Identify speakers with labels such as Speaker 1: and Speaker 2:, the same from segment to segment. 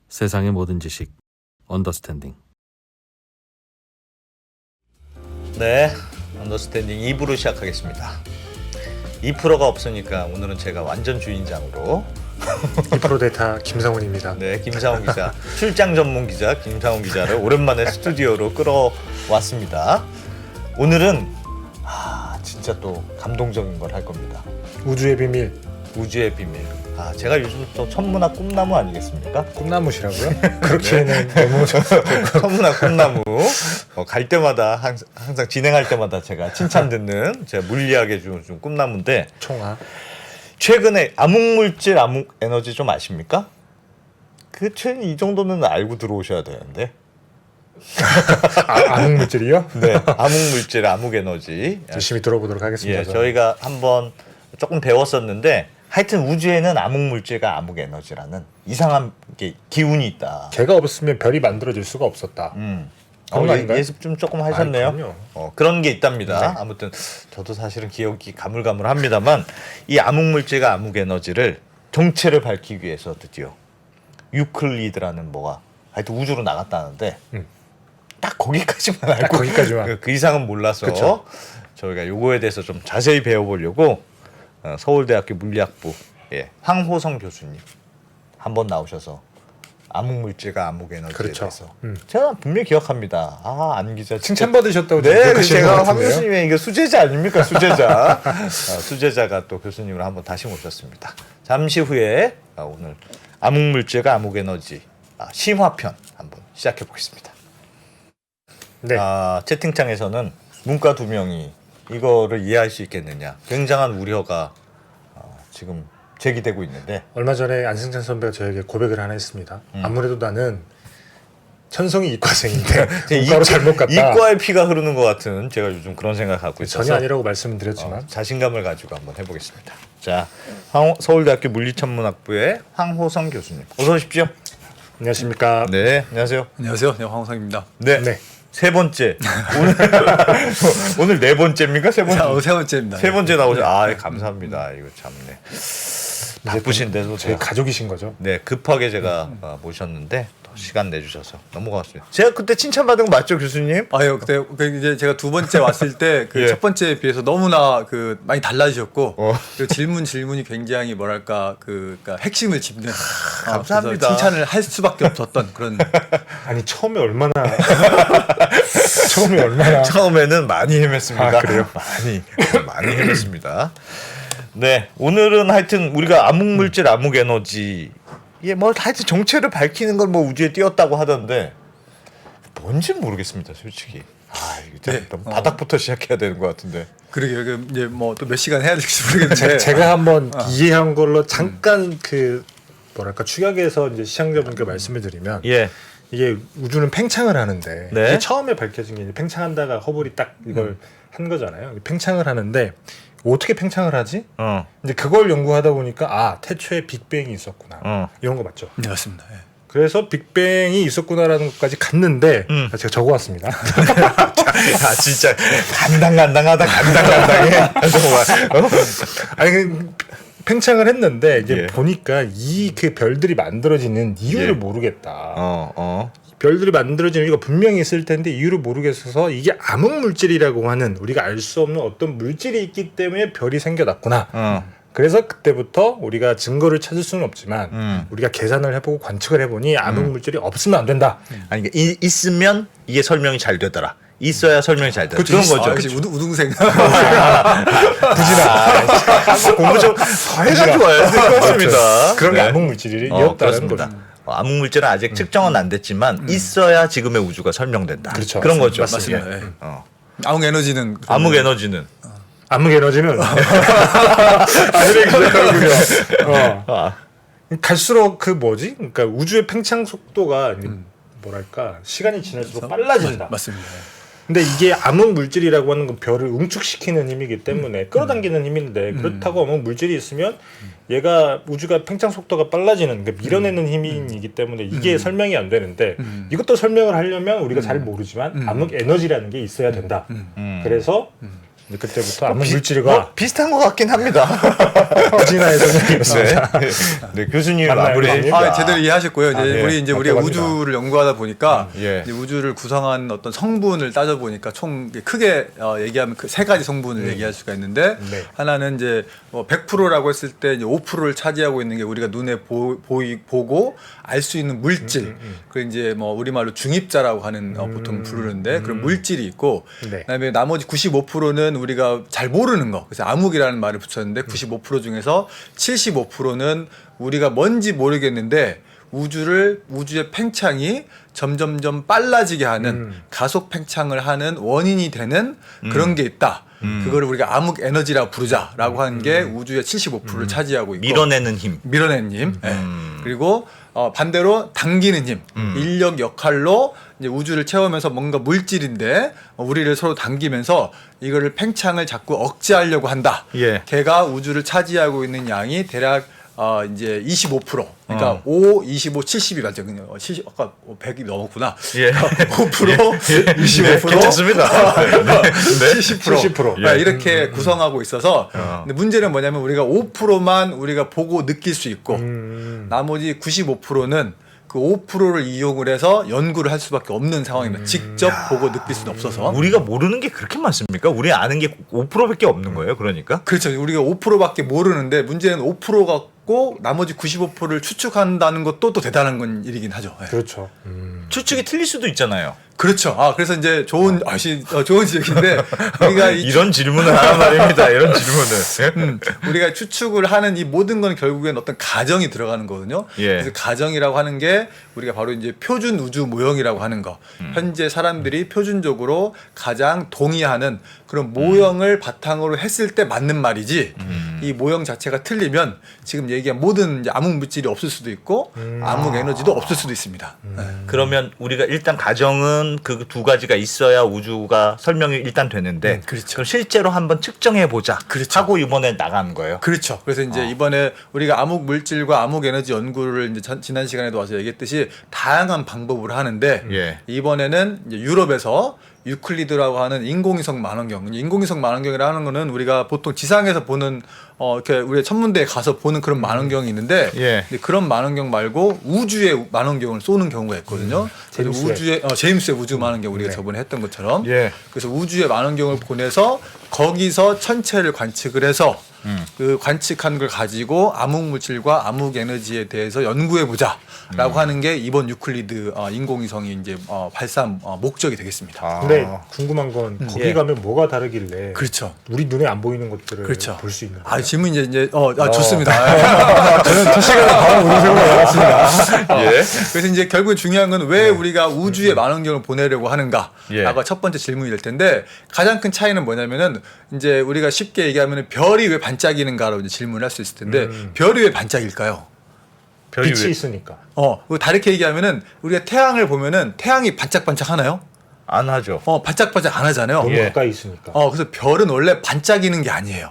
Speaker 1: 세상의 모든 지식 언더스탠딩.
Speaker 2: 네, 언더스탠딩 2부로 시작하겠습니다. 2%가 없으니까 오늘은 제가 완전 주인장으로
Speaker 3: 2% 데이터 김상훈입니다.
Speaker 2: 네, 김상훈 기자, 출장 전문 기자 김상훈 기자를 오랜만에 스튜디오로 끌어왔습니다. 오늘은 진짜 또 감동적인 걸 할 겁니다.
Speaker 3: 우주의 비밀.
Speaker 2: 우주의 비밀. 제가 요즘 또 천문학 꿈나무 아니겠습니까?
Speaker 3: 꿈나무시라고요? 그렇게는 너무
Speaker 2: 천문학 꿈나무. 갈 때마다 항상 진행할 때마다 제가 칭찬 듣는 제가 물리학의 좀 꿈나무인데,
Speaker 3: 총아.
Speaker 2: 최근에 암흑물질, 암흑에너지 좀 아십니까? 최근 이 정도는 알고 들어오셔야 되는데.
Speaker 3: 암흑물질이요?
Speaker 2: 네, 암흑물질, 암흑에너지.
Speaker 3: 열심히 들어보도록 하겠습니다.
Speaker 2: 예, 저희가 한번 조금 배웠었는데, 하여튼 우주에는 암흑물질과 암흑에너지라는 이상한 기운이 있다.
Speaker 3: 걔가 없으면 별이 만들어질 수가 없었다. 그런 거 아닌가요?
Speaker 2: 예습 좀 조금 하셨네요.
Speaker 3: 그럼요.
Speaker 2: 그런 게 있답니다.
Speaker 3: 네.
Speaker 2: 아무튼 저도 사실은 기억이 가물가물합니다만, 이 암흑물질과 암흑에너지를 정체를 밝히기 위해서 드디어 유클리드라는 뭐가 하여튼 우주로 나갔다는데, 딱 거기까지만 알고,
Speaker 3: 거기까지만.
Speaker 2: 그 이상은 몰라서
Speaker 3: 그쵸.
Speaker 2: 저희가 요거에 대해서 좀 자세히 배워보려고 서울대학교 물리학부 황호성 교수님 한번 나오셔서 암흑물질과 암흑에너지에
Speaker 3: 그렇죠.
Speaker 2: 대해서 제가 분명히 기억합니다. 안 기자
Speaker 3: 칭찬받으셨다고
Speaker 2: 네,
Speaker 3: 기억하시는 것
Speaker 2: 제가 황
Speaker 3: 같은데요?
Speaker 2: 교수님의 이거 수제자 아닙니까? 수제자. 수제자가 또 교수님을 한번 다시 모셨습니다. 잠시 후에 오늘 암흑물질과 암흑에너지 심화편 한번 시작해 보겠습니다.
Speaker 3: 네.
Speaker 2: 채팅창에서는 문과 2명이 이거를 이해할 수 있겠느냐, 굉장한 우려가 지금 제기되고 있는데,
Speaker 3: 얼마 전에 안승찬 선배가 저에게 고백을 하나 했습니다. 아무래도 나는 천성이 이과생인데 문과로 잘못 갔다.
Speaker 2: 이과의 피가 흐르는 것 같은, 제가 요즘 그런 생각하고 있어서
Speaker 3: 전혀 아니라고 말씀을 드렸지만
Speaker 2: 자신감을 가지고 한번 해보겠습니다. 자, 서울대학교 물리천문학부의 황호성 교수님, 어서 오십시오.
Speaker 3: 안녕하십니까?
Speaker 2: 네, 안녕하세요.
Speaker 4: 안녕하세요. 네, 황호성입니다.
Speaker 2: 네,
Speaker 3: 네.
Speaker 2: 세 번째. 오늘 네 번째입니까? 세 번째.
Speaker 4: 세 번째입니다.
Speaker 2: 세 번째 나오죠. 감사합니다. 이거 참네. 바쁘신데도
Speaker 3: 저희 가족이신 거죠?
Speaker 2: 네, 급하게 제가 모셨는데 또 시간 내주셔서 너무 고맙습니다. 제가 그때 칭찬받은 거 맞죠, 교수님?
Speaker 4: 아유, 그때 이제 제가 두 번째 왔을 때 그
Speaker 2: 예.
Speaker 4: 첫 번째에 비해서 너무나 많이 달라지셨고, 그 질문이 굉장히 뭐랄까 그러니까 핵심을 짚는.
Speaker 2: 감사합니다.
Speaker 4: 그래서 칭찬을 할 수밖에 없었던 그런.
Speaker 3: 아니 처음에 얼마나
Speaker 2: 처음에는 많이 헤맸습니다.
Speaker 3: 그래요?
Speaker 2: 많이 헤맸습니다. 네, 오늘은 하여튼 우리가 암흑물질, 암흑에너지, 뭐 하여튼 정체를 밝히는 걸 뭐 우주에 띄웠다고 하던데 뭔지 모르겠습니다, 솔직히. 이거
Speaker 4: 네.
Speaker 2: 바닥부터 시작해야 되는 것 같은데.
Speaker 4: 그러게요. 이제 뭐 또 몇 시간 해야 될지 모르겠는데.
Speaker 3: 제가 한번 이해한 걸로 잠깐 뭐랄까 축약해서 이제 시청자분께 말씀을 드리면,
Speaker 2: 예,
Speaker 3: 이게 우주는 팽창을 하는데,
Speaker 2: 네.
Speaker 3: 이게 처음에 밝혀진 게 이제 팽창한다가 허블이 딱 이걸 한 거잖아요. 팽창을 하는데 어떻게 팽창을 하지? 이제 그걸 연구하다 보니까 태초에 빅뱅이 있었구나. 이런 거 맞죠?
Speaker 4: 네, 맞습니다. 예.
Speaker 3: 그래서 빅뱅이 있었구나라는 것까지 갔는데 제가 적어왔습니다.
Speaker 2: 진짜 간당간당하다, 간당간당해. 정말.
Speaker 3: 아니 팽창을 했는데 이제
Speaker 2: 예.
Speaker 3: 보니까 그 별들이 만들어지는 이유를
Speaker 2: 예.
Speaker 3: 모르겠다. 별들이 만들어지는 이유가 분명히 있을 텐데 이유를 모르겠어서 이게 암흑물질이라고 하는 우리가 알 수 없는 어떤 물질이 있기 때문에 별이 생겨났구나. 그래서 그때부터 우리가 증거를 찾을 수는 없지만 우리가 계산을 해보고 관측을 해보니 암흑물질이 없으면 안 된다.
Speaker 2: 아니, 있으면 이게 설명이 잘 되더라. 있어야 설명이 잘 되더라. 그런 거죠.
Speaker 4: 역시 우등생.
Speaker 2: 부진아. 공부 좀 더 해가지고 와야 될 것 같습니다.
Speaker 3: 그런 게
Speaker 2: 네.
Speaker 3: 암흑물질이었다는
Speaker 2: 그렇습니다.
Speaker 3: 거죠.
Speaker 2: 암흑물질은 아직 측정은 안 됐지만 있어야 지금의 우주가 설명된다.
Speaker 3: 그렇죠.
Speaker 2: 그런 거죠.
Speaker 4: 맞습니다.
Speaker 2: 예.
Speaker 4: 예. 암흑에너지는
Speaker 2: 암흑에너지는
Speaker 3: 암흑에너지는 갈수록 그러니까 우주의 팽창 속도가 뭐랄까 시간이 지날수록 빨라진다.
Speaker 4: 맞습니다.
Speaker 3: 근데 이게 암흑 물질이라고 하는 건 별을 응축시키는 힘이기 때문에 끌어당기는 힘인데, 그렇다고 암흑 물질이 있으면 얘가 우주가 팽창 속도가 빨라지는, 그러니까 밀어내는 힘이기 때문에 이게 설명이 안 되는데, 이것도 설명을 하려면 우리가 잘 모르지만 암흑 에너지라는 게 있어야 된다. 그래서 그때부터 암흑 물질과
Speaker 2: 비슷한 것 같긴 합니다.
Speaker 3: 진아의 선생님이었습니다.
Speaker 2: 네, 교수님
Speaker 3: 맞나요,
Speaker 2: 마무리.
Speaker 3: 교수님?
Speaker 4: 제대로 이해하셨고요. 이제
Speaker 2: 네.
Speaker 4: 우리 우리가
Speaker 3: 맞다고
Speaker 4: 우주를 연구하다 보니까
Speaker 2: 예.
Speaker 4: 이제 우주를 구성한 어떤 성분을 따져 보니까 총 크게 얘기하면 그 세 가지 성분을 얘기할 수가 있는데
Speaker 3: 네.
Speaker 4: 하나는 이제 100%라고 했을 때 이제 5%를 차지하고 있는 게 우리가 눈에 보고 알 수 있는 물질. 그리고 이제 뭐 우리말로 중입자라고 하는 보통 부르는데 그런 물질이 있고
Speaker 3: 네.
Speaker 4: 그다음에 나머지 95%는 우리가 잘 모르는 거. 그래서 암흑이라는 말을 붙였는데 95% 중에서 75%는 우리가 뭔지 모르겠는데 우주의 팽창이 점점점 빨라지게 하는 가속 팽창을 하는 원인이 되는 그런 게 있다. 그거를 우리가 암흑 에너지라고 부르자라고 하는 게 우주의 75%를 차지하고 있고
Speaker 2: 밀어내는 힘.
Speaker 4: 밀어내는 힘. 예. 그리고 반대로 당기는 힘, 인력 역할로 이제 우주를 채우면서 뭔가 물질인데 우리를 서로 당기면서 이거를 팽창을 자꾸 억제하려고 한다.
Speaker 2: 예.
Speaker 4: 걔가 우주를 차지하고 있는 양이 대략 이제 25%. 그러니까 5, 25, 70이 맞죠. 70 아까 100이 넘었구나.
Speaker 2: 예.
Speaker 4: 5%, 25%,
Speaker 2: 괜찮습니다.
Speaker 4: 70%,
Speaker 3: 70%.
Speaker 4: 네, 이렇게 구성하고 있어서 근데 문제는 뭐냐면 우리가 5%만 우리가 보고 느낄 수 있고 나머지 95%는 그 5%를 이용을 해서 연구를 할 수밖에 없는 상황입니다. 직접 보고 느낄 수는 없어서.
Speaker 2: 우리가 모르는 게 그렇게 많습니까? 우리 아는 게 5%밖에 없는 거예요. 그러니까.
Speaker 4: 그렇죠. 우리가 5%밖에 모르는데 문제는 5% 갖고 나머지 95%를 추측한다는 것도 또 대단한 건 일이긴 하죠. 네.
Speaker 3: 그렇죠.
Speaker 2: 추측이 틀릴 수도 있잖아요.
Speaker 4: 그렇죠. 그래서 이제 좋은 지적인데 우리가
Speaker 2: 이런 질문을 하란 말입니다. 이런 질문을.
Speaker 4: 우리가 추측을 하는 이 모든 건 결국엔 어떤 가정이 들어가는 거거든요.
Speaker 2: 예.
Speaker 4: 그래서 가정이라고 하는 게 우리가 바로 이제 표준 우주 모형이라고 하는 거. 현재 사람들이 표준적으로 가장 동의하는 그런 모형을 바탕으로 했을 때 맞는 말이지. 이 모형 자체가 틀리면 지금 얘기한 모든 이제 암흑 물질이 없을 수도 있고 암흑 에너지도 없을 수도 있습니다. 네.
Speaker 2: 그러면 우리가 일단 가정은 그 두 가지가 있어야 우주가 설명이 일단 되는데
Speaker 4: 그렇죠.
Speaker 2: 그럼 실제로 한번 측정해 보자
Speaker 4: 그렇죠.
Speaker 2: 하고 이번에 나간 거예요.
Speaker 4: 그렇죠. 그래서 이제 이번에 우리가 암흑 물질과 암흑 에너지 연구를 이제 지난 시간에도 와서 얘기했듯이 다양한 방법으로 하는데
Speaker 2: 예.
Speaker 4: 이번에는 이제 유럽에서 유클리드라고 하는 인공위성 망원경. 인공위성 망원경이라는 거는 우리가 보통 지상에서 보는 이렇게 우리 천문대에 가서 보는 그런 망원경이 있는데
Speaker 2: 예.
Speaker 4: 근데 그런 망원경 말고 우주의 망원경을 쏘는 경우가 있거든요. 그래서
Speaker 3: 제임스의.
Speaker 4: 제임스의 우주 망원경 우리가 저번에 했던 것처럼
Speaker 2: 예.
Speaker 4: 그래서 우주의 망원경을 보내서 거기서 천체를 관측을 해서 그 관측한 걸 가지고 암흑 물질과 암흑 에너지에 대해서 연구해 보자라고 하는 게 이번 유클리드 인공위성이 이제 발사한 목적이 되겠습니다.
Speaker 3: 근데 궁금한 건 거기
Speaker 2: 예.
Speaker 3: 가면 뭐가 다르길래
Speaker 4: 그렇죠.
Speaker 3: 우리 눈에 안 보이는 것들을
Speaker 4: 그렇죠.
Speaker 3: 볼 수 있는 거예요?
Speaker 4: 질문 이제 좋습니다.
Speaker 3: 저는 첫 시간에 바로 우주로 나갔습니다.
Speaker 2: 예.
Speaker 4: 그래서 이제 결국 중요한 건 왜 우리가 우주에 망원경을 보내려고 하는가가
Speaker 2: 예.
Speaker 4: 첫 번째 질문이 될 텐데 가장 큰 차이는 뭐냐면은 이제 우리가 쉽게 얘기하면 별이 왜 반짝이는가라고 이제 질문을 할 수 있을 텐데 별이 왜 반짝일까요?
Speaker 2: 별이
Speaker 3: 빛이
Speaker 2: 왜
Speaker 3: 있으니까.
Speaker 4: 그리고 다르게 얘기하면은 우리가 태양을 보면은 태양이 반짝반짝 하나요?
Speaker 2: 안 하죠.
Speaker 4: 반짝반짝 안 하잖아요.
Speaker 3: 너무
Speaker 2: 예.
Speaker 3: 가까이 있으니까.
Speaker 4: 그래서 별은 원래 반짝이는 게 아니에요.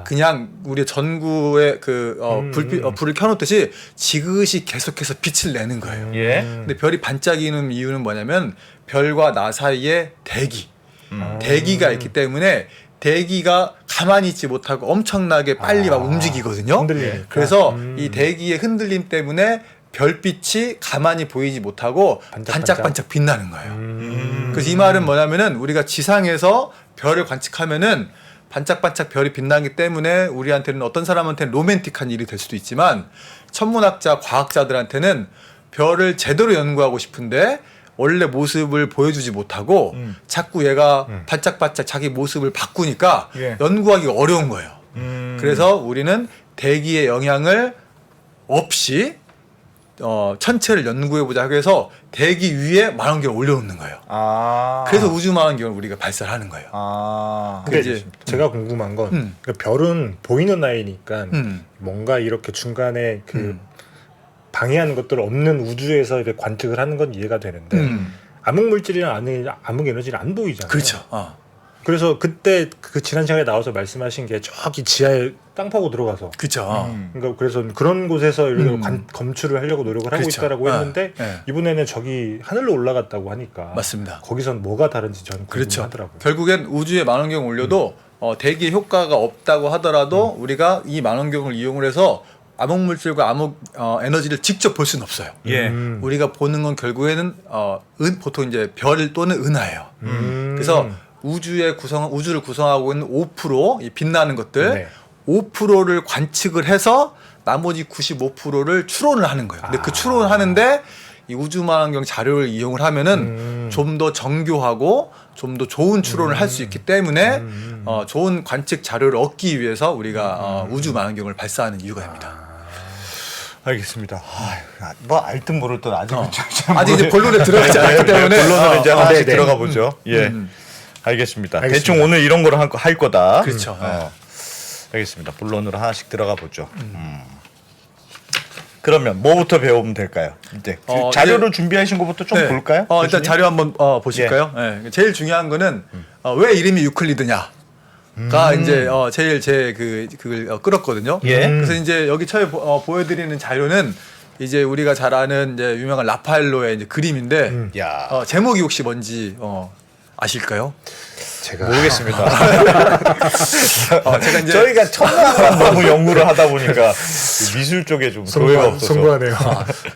Speaker 4: 그냥 우리 전구에 불을 켜놓듯이 지그시 계속해서 빛을 내는 거예요.
Speaker 2: 예.
Speaker 4: 근데 별이 반짝이는 이유는 뭐냐면 별과 나 사이에 대기가 있기 때문에 대기가 가만히 있지 못하고 엄청나게 빨리 막 움직이거든요.
Speaker 3: 흔들리니까.
Speaker 4: 그래서 이 대기의 흔들림 때문에 별빛이 가만히 보이지 못하고 반짝반짝 빛나는 거예요. 그래서 이 말은 뭐냐면은 우리가 지상에서 별을 관측하면은 반짝반짝 별이 빛나기 때문에 우리한테는 어떤 사람한테는 로맨틱한 일이 될 수도 있지만 천문학자, 과학자들한테는 별을 제대로 연구하고 싶은데 원래 모습을 보여주지 못하고 자꾸 얘가 반짝반짝 자기 모습을 바꾸니까
Speaker 2: 예.
Speaker 4: 연구하기가 어려운 거예요. 그래서 우리는 대기의 영향을 없이 천체를 연구해보자 해서 대기 위에 망원경을 올려놓는 거예요. 그래서 우주 망원경을 우리가 발사를 하는 거예요.
Speaker 3: 근데
Speaker 4: 이제
Speaker 3: 제가 궁금한 건 그러니까 별은 보이는 라인이니까
Speaker 4: 음.
Speaker 3: 뭔가 이렇게 중간에 방해하는 것들 없는 우주에서 이렇게 관측을 하는 건 이해가 되는데 암흑 물질이나 암흑 에너지는 안 보이잖아요.
Speaker 4: 그렇죠.
Speaker 3: 그래서 그때 그 지난 시간에 나와서 말씀하신 게 저기 지하에 땅 파고 들어가서
Speaker 4: 그렇죠.
Speaker 3: 그러니까 그래서 그런 곳에서 이렇게 검출을 하려고 노력을 하고
Speaker 4: 그렇죠.
Speaker 3: 있다라고 했는데
Speaker 4: 네.
Speaker 3: 이번에는 저기 하늘로 올라갔다고 하니까
Speaker 4: 맞습니다.
Speaker 3: 거기선 뭐가 다른지 저는
Speaker 4: 그렇죠.
Speaker 3: 궁금하더라고요.
Speaker 4: 결국엔 우주에 망원경 올려도 대기의 효과가 없다고 하더라도 우리가 이 망원경을 이용을 해서 암흑물질과 암흑 에너지를 직접 볼 수는 없어요.
Speaker 2: 예.
Speaker 4: 우리가 보는 건 결국에는 보통 이제 별 또는 은하예요. 그래서 우주를 구성하고 있는 5% 이 빛나는 것들
Speaker 3: 네.
Speaker 4: 5%를 관측을 해서 나머지 95%를 추론을 하는 거예요. 근데 그 추론을 하는데 이 우주망원경 자료를 이용을 하면은 좀 더 정교하고 좀 더 좋은 추론을 할 수 있기 때문에 좋은 관측 자료를 얻기 위해서 우리가 우주망원경을 발사하는 이유가 됩니다.
Speaker 2: 알겠습니다. 뭐 알듯 모를 듯 아직
Speaker 4: 아직 이제 본론에 들어가지 않기 때문에
Speaker 2: 본론으로 이제 하나씩
Speaker 3: 네네.
Speaker 2: 들어가 보죠. 예. 알겠습니다.
Speaker 3: 알겠습니다.
Speaker 2: 대충 오늘 이런 거를 할 거다.
Speaker 4: 그렇죠.
Speaker 2: 알겠습니다. 본론으로 하나씩 들어가 보죠. 그러면 뭐부터 배우면 될까요? 이제 자료를 준비하신 것부터 좀
Speaker 4: 네.
Speaker 2: 볼까요?
Speaker 4: 일단
Speaker 2: 교수님?
Speaker 4: 자료 한번 보실까요? 예. 제일 중요한 거는 왜 이름이 유클리드냐가 이제 제일 그걸 끌었거든요.
Speaker 2: 예.
Speaker 4: 그래서 이제 여기 처음에 보여드리는 자료는 이제 우리가 잘 아는 이제 유명한 라파엘로의 이제 그림인데
Speaker 2: 야.
Speaker 4: 제목이 혹시 뭔지 아실까요?
Speaker 3: 제가
Speaker 2: 모르겠습니다.
Speaker 4: 제가 이제
Speaker 2: 저희가 천문학만 너무 연구를 하다 보니까 미술 쪽에 좀 조예가 없어서.
Speaker 3: 송구하네요.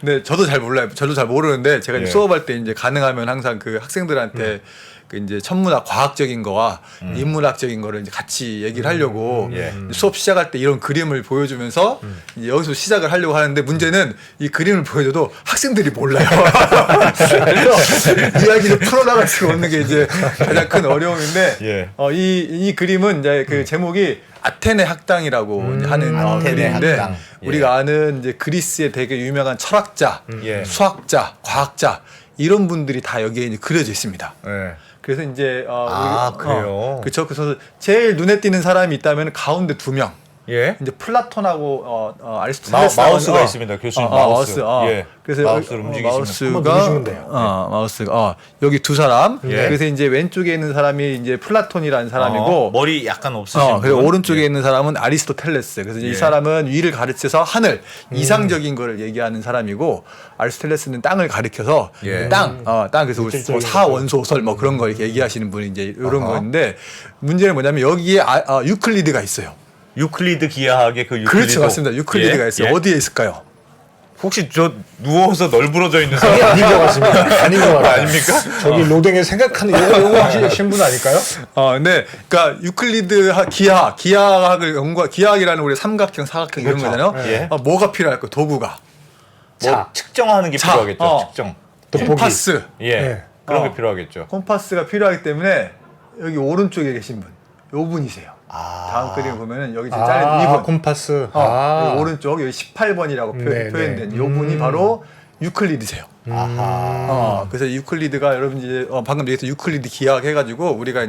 Speaker 4: 네, 저도 잘 몰라요. 저도 잘 모르는데 제가 이제
Speaker 2: 예.
Speaker 4: 수업할 때 이제 가능하면 항상 그 학생들한테 그 이제 천문학 과학적인 거와 인문학적인 거를 이제 같이 얘기를 하려고
Speaker 2: 예.
Speaker 4: 수업 시작할 때 이런 그림을 보여주면서 이제 여기서 시작을 하려고 하는데 문제는 이 그림을 보여줘도 학생들이 몰라요. 그래서 이야기를 풀어나갈 수가 없는 게 이제 가장 큰 어려움인데
Speaker 2: 예.
Speaker 4: 이 그림은 이제 그 제목이 아테네 학당이라고 이제 하는
Speaker 2: 아테네
Speaker 4: 그림인데
Speaker 2: 학당. 예.
Speaker 4: 우리가 아는 이제 그리스의 되게 유명한 철학자,
Speaker 2: 예.
Speaker 4: 수학자, 과학자 이런 분들이 다 여기에 이제 그려져 있습니다.
Speaker 2: 예.
Speaker 4: 그래서 이제
Speaker 2: 그래요?
Speaker 4: 그렇죠. 그래서 제일 눈에 띄는 사람이 있다면 가운데 2명.
Speaker 2: 예.
Speaker 4: 이제 플라톤하고 아리스토텔레스
Speaker 2: 마우스가 있습니다. 교수님 마우스. 예.
Speaker 4: 그래서
Speaker 2: 마우스를 움직이시면
Speaker 3: 한번 누르시면 돼요.
Speaker 4: 마우스가 여기 2사람.
Speaker 2: 예.
Speaker 4: 그래서 이제 왼쪽에 있는 사람이 이제 플라톤이라는 사람이고
Speaker 2: 머리 약간 없으신
Speaker 4: 그리고
Speaker 2: 분.
Speaker 4: 오른쪽에 있는 사람은 아리스토텔레스. 그래서 이제
Speaker 2: 예.
Speaker 4: 이 사람은 위를 가르쳐서 하늘, 이상적인 거를 얘기하는 사람이고 아리스토텔레스는 땅을 가리켜서
Speaker 2: 예.
Speaker 4: 땅 그래서 뭐
Speaker 3: 물질적인
Speaker 4: 사원소설 뭐 그런 걸 이렇게 얘기하시는 분이 이제 이런 건데 문제는 뭐냐면 여기에 유클리드가 있어요.
Speaker 2: 유클리드 기하학의 그 유클리드.
Speaker 4: 그렇죠, 맞습니다. 유클리드가
Speaker 2: 예.
Speaker 4: 있어요.
Speaker 2: 예.
Speaker 4: 어디에 있을까요?
Speaker 2: 혹시 저 누워서 널브러져 있는 사람이
Speaker 3: 아닌 것 같습니다. 아닌 것 같아요.
Speaker 2: 아닙니까?
Speaker 3: 저기 로댕에 생각하는 요거 하신 분 아닐까요?
Speaker 4: 네, 그러니까 유클리드 기하학을 기하학이라는 우리 삼각형, 사각형 이런
Speaker 3: 그렇죠.
Speaker 4: 거잖아요.
Speaker 2: 예.
Speaker 4: 뭐가 필요할까? 도구가.
Speaker 2: 뭐 측정하는 게
Speaker 4: 자,
Speaker 2: 필요하겠죠. 측정.
Speaker 4: 콤파스.
Speaker 2: 예.
Speaker 3: 네.
Speaker 2: 그런 게 필요하겠죠.
Speaker 4: 콤파스가 필요하기 때문에 여기 오른쪽에 계신 분, 요 분이세요. 다음 그림 보면은 여기 지금 잘린 이분.
Speaker 3: 콤파스.
Speaker 4: 여기 오른쪽 여기 18번이라고
Speaker 3: 네,
Speaker 4: 표현된
Speaker 3: 네.
Speaker 4: 요 분이 바로 유클리드세요.
Speaker 2: 아하.
Speaker 4: 그래서 유클리드가 여러분 이제 방금 얘기해서 유클리드 기하학 해가지고 우리가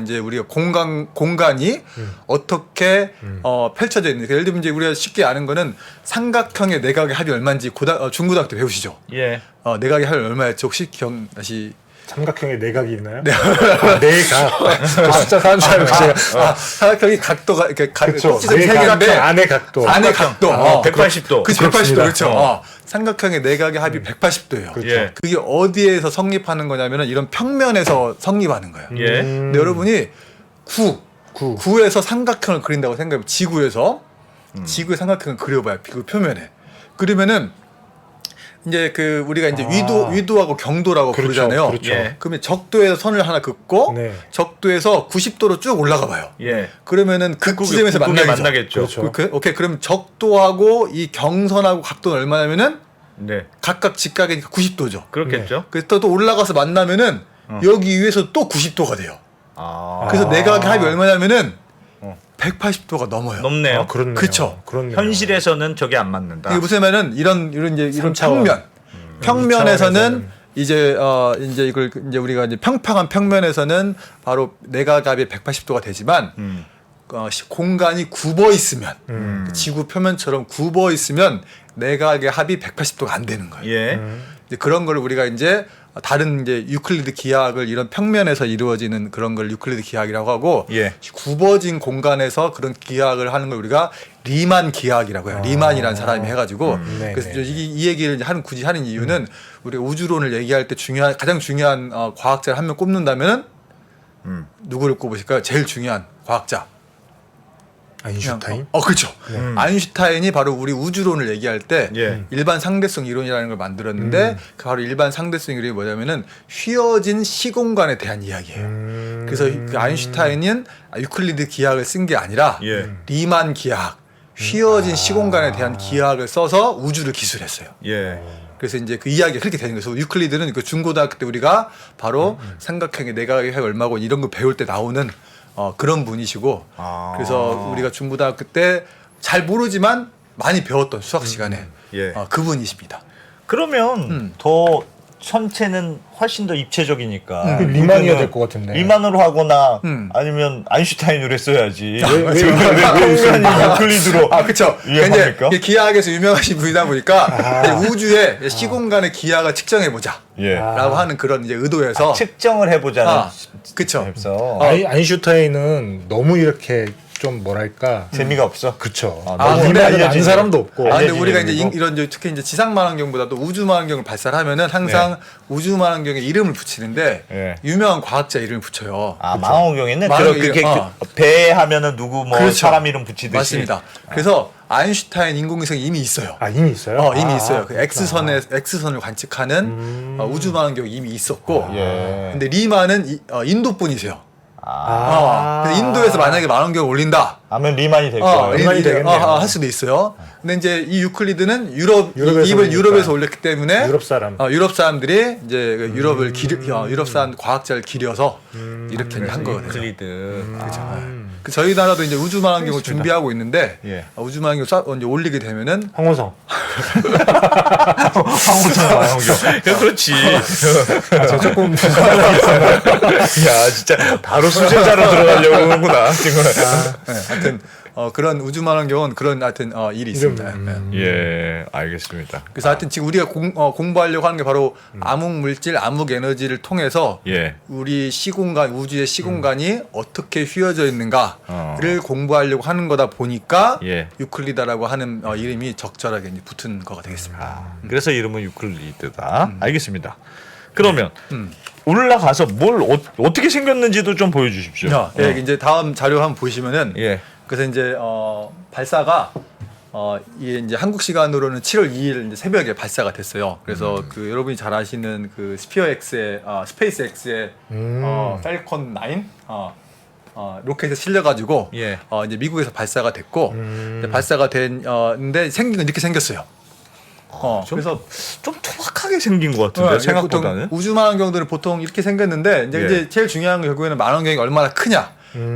Speaker 4: 공간이 어떻게 펼쳐져 있는. 예를 들면 이제 우리가 쉽게 아는 거는 삼각형의 내각의 합이 얼마인지 중고등학교 때 배우시죠.
Speaker 2: 예.
Speaker 4: 내각의 합이 얼마였죠? 혹시 기억나시?
Speaker 3: 삼각형에 내각이 있나요? 내각. 숫자 사는 사람 제가.
Speaker 4: 삼각형이 각도가 이렇게
Speaker 3: 그렇죠.
Speaker 4: 꼭지점이 세
Speaker 3: 내각
Speaker 4: 개인데
Speaker 3: 안의 각도.
Speaker 4: 안의 각도
Speaker 2: 180도.
Speaker 4: 그치 180도
Speaker 3: 그렇습니다.
Speaker 4: 그렇죠. 삼각형의 내각의 합이 180도예요.
Speaker 3: 그렇죠.
Speaker 2: 예.
Speaker 4: 그게 어디에서 성립하는 거냐면은 이런 평면에서 성립하는 거예요.
Speaker 2: 예.
Speaker 4: 근데 여러분이 구에서 삼각형을 그린다고 생각해보면 지구에서 지구의 삼각형을 그려봐요. 그 표면에. 그러면은 이제 우리가 이제 위도하고 경도라고
Speaker 3: 그렇죠.
Speaker 4: 부르잖아요.
Speaker 3: 그렇죠.
Speaker 2: 예.
Speaker 4: 그러면 적도에서 선을 하나 긋고
Speaker 3: 네.
Speaker 4: 적도에서 90도로 쭉 올라가 봐요.
Speaker 2: 예.
Speaker 4: 그러면은 그 지점에서 만나겠죠.
Speaker 2: 그렇죠.
Speaker 4: 오케이. 그럼 적도하고 이 경선하고 각도는 얼마냐면은
Speaker 2: 네.
Speaker 4: 각각 직각이니까 90도죠.
Speaker 2: 그렇겠죠.
Speaker 4: 그래서 또 올라가서 만나면은 여기 위에서 또 90도가 돼요.
Speaker 2: 아.
Speaker 4: 그래서 내각의 합이 얼마냐면은 180도가 넘어요.
Speaker 2: 높네요.
Speaker 3: 그렇네요.
Speaker 4: 그쵸.
Speaker 3: 그렇네요.
Speaker 2: 현실에서는 저게 안 맞는다.
Speaker 4: 이게 무슨 말은 이런
Speaker 3: 삼차원.
Speaker 4: 평면에서는 이제 이걸 이제 우리가 이제 평평한 평면에서는 바로 내각압이 180도가 되지만 공간이 굽어 있으면 지구 표면처럼 굽어 있으면 내각의 합이 180도가 안 되는 거예요.
Speaker 2: 예.
Speaker 4: 이제 그런 걸 우리가 이제 다른 이제 유클리드 기하학을 이런 평면에서 이루어지는 그런 걸 유클리드 기하학이라고 하고
Speaker 2: 예.
Speaker 4: 굽어진 공간에서 그런 기하학을 하는 걸 우리가 리만 기하학이라고 해요. 리만이라는 사람이 해가지고
Speaker 3: 네,
Speaker 4: 그래서
Speaker 3: 네.
Speaker 4: 이 얘기를 이제 굳이 하는 이유는 우리가 우주론을 얘기할 때 가장 중요한 과학자를 한 명 꼽는다면은 누구를 꼽으실까요? 제일 중요한 과학자.
Speaker 3: 아인슈타인?
Speaker 4: 그렇죠. 아인슈타인이 바로 우리 우주론을 얘기할 때
Speaker 2: 예.
Speaker 4: 일반 상대성 이론이라는 걸 만들었는데 그 바로 일반 상대성 이론이 뭐냐면은 휘어진 시공간에 대한 이야기예요. 그래서 그 아인슈타인은 유클리드 기하학을 쓴 게 아니라
Speaker 2: 예.
Speaker 4: 리만 기하학, 휘어진 시공간에 대한 기하학을 써서 우주를 기술했어요.
Speaker 2: 예.
Speaker 4: 그래서 이제 그 이야기가 그렇게 되는 거예요. 그래서 유클리드는 그 중고등학교 때 우리가 바로 삼각형의 내각의 얼마고 이런 거 배울 때 나오는 그런 분이시고 그래서 우리가 중고등학교 때 잘 모르지만 많이 배웠던 수학 시간에
Speaker 2: 예.
Speaker 4: 그분이십니다.
Speaker 2: 그러면 더 천체는 훨씬 더 입체적이니까
Speaker 3: 리만이어야 될 것 같은데.
Speaker 2: 리만으로 하거나
Speaker 4: 음.
Speaker 2: 아니면 아인슈타인으로 했어야지.
Speaker 3: 왜
Speaker 2: 유클리드로
Speaker 4: 그렇죠.
Speaker 2: 이해합니까?
Speaker 4: 이제 기하학에서 유명하신 분이다 보니까 이제 우주의 시공간의 기하학을 측정해 보자.
Speaker 2: 예.
Speaker 4: 라고 하는 그런 이제 의도에서
Speaker 2: 측정을 해보자는
Speaker 4: 그쵸.
Speaker 2: 해서
Speaker 3: 아인슈타인은 너무 이렇게 좀 뭐랄까
Speaker 2: 재미가 없어.
Speaker 3: 그쵸.
Speaker 2: 너무
Speaker 4: 근데
Speaker 3: 아는
Speaker 2: 알려진
Speaker 3: 사람도 없고.
Speaker 4: 근데
Speaker 2: 알려진
Speaker 4: 우리가 이제
Speaker 2: 얘기고.
Speaker 4: 이런 특히 이제 지상만원경보다도 우주만원경을 발사를 하면은 항상 우주만원경에 이름을 붙이는데
Speaker 2: 예.
Speaker 4: 유명한 과학자 이름을 붙여요.
Speaker 2: 망원경에는
Speaker 4: 망원경
Speaker 2: 그렇게
Speaker 4: 이름,
Speaker 2: 배 하면은 누구 뭐
Speaker 4: 그렇죠.
Speaker 2: 사람 이름 붙이듯이
Speaker 4: 맞습니다. 그래서 아인슈타인 인공위성이 이미 있어요.
Speaker 3: 이미 있어요?
Speaker 4: 이미 있어요. 그 X선을 관측하는 우주만원경이 이미 있었고,
Speaker 2: 예.
Speaker 4: 근데 리만은 인도 분이세요.
Speaker 2: 아.
Speaker 4: 근데 인도에서 만약에 만원경을 올린다.
Speaker 2: 하면 리만이 될 거예요.
Speaker 3: 리만이 되겠네요.
Speaker 4: 할 수도 있어요. 근데 이제 이 유클리드는
Speaker 3: 유럽에서
Speaker 4: 이번
Speaker 3: 올리니까.
Speaker 4: 유럽에서 올렸기 때문에
Speaker 3: 유럽 사람.
Speaker 4: 유럽 사람들이 이제 그 유럽을 유럽 사람 과학자를 기려서 이렇게 한 거거든요.
Speaker 2: 유클리드.
Speaker 4: 그 저희 나라도 이제 우주만원경을 준비하고 있는데
Speaker 2: 예.
Speaker 4: 우주만원경 이제 올리게 되면은
Speaker 3: 황호성.
Speaker 2: 황호성 망원경. 그렇지.
Speaker 3: 저 조금
Speaker 2: 야 진짜 바로 수제자로 들어가려고 하는구나 지금.
Speaker 4: 하여튼 그런 우주만원경은 그런 하여튼 일이 있습니다.
Speaker 2: 예, 알겠습니다.
Speaker 4: 그래서 하여튼 지금 우리가 공부하려고 하는 게 바로 암흑물질, 암흑에너지를 통해서
Speaker 2: 예.
Speaker 4: 우리 시공간, 우주의 시공간이 어떻게 휘어져 있는가를 공부하려고 하는 거다 보니까
Speaker 2: 예.
Speaker 4: 유클리다라고 하는 이름이 적절하게 이제 붙은 거가 되겠습니다.
Speaker 2: 그래서 이름은 유클리드다. 알겠습니다. 그러면 올라가서 뭘 어떻게 생겼는지도 좀 보여주십시오.
Speaker 4: 예, 이제 다음 자료 한번 보시면은
Speaker 2: 예.
Speaker 4: 그래서 이제 발사가 이게 이제 한국 시간으로는 7월 2일 이제 새벽에 발사가 됐어요. 그래서 그 여러분이 잘 아시는 그 스피어X의 스페이스 X의 펠컨 9 로켓에 실려가지고
Speaker 2: 예.
Speaker 4: 이제 미국에서 발사가 됐고 이제 발사가 됐는데 생긴 건 이렇게 생겼어요. 그래서
Speaker 2: 좀 투박하게 생긴 것 같은데 생각보다는.
Speaker 4: 보통 우주만원경들은 보통 이렇게 생겼는데
Speaker 2: 예.
Speaker 4: 이제 제일 중요한 건 결국에는 만원경이 얼마나 크냐.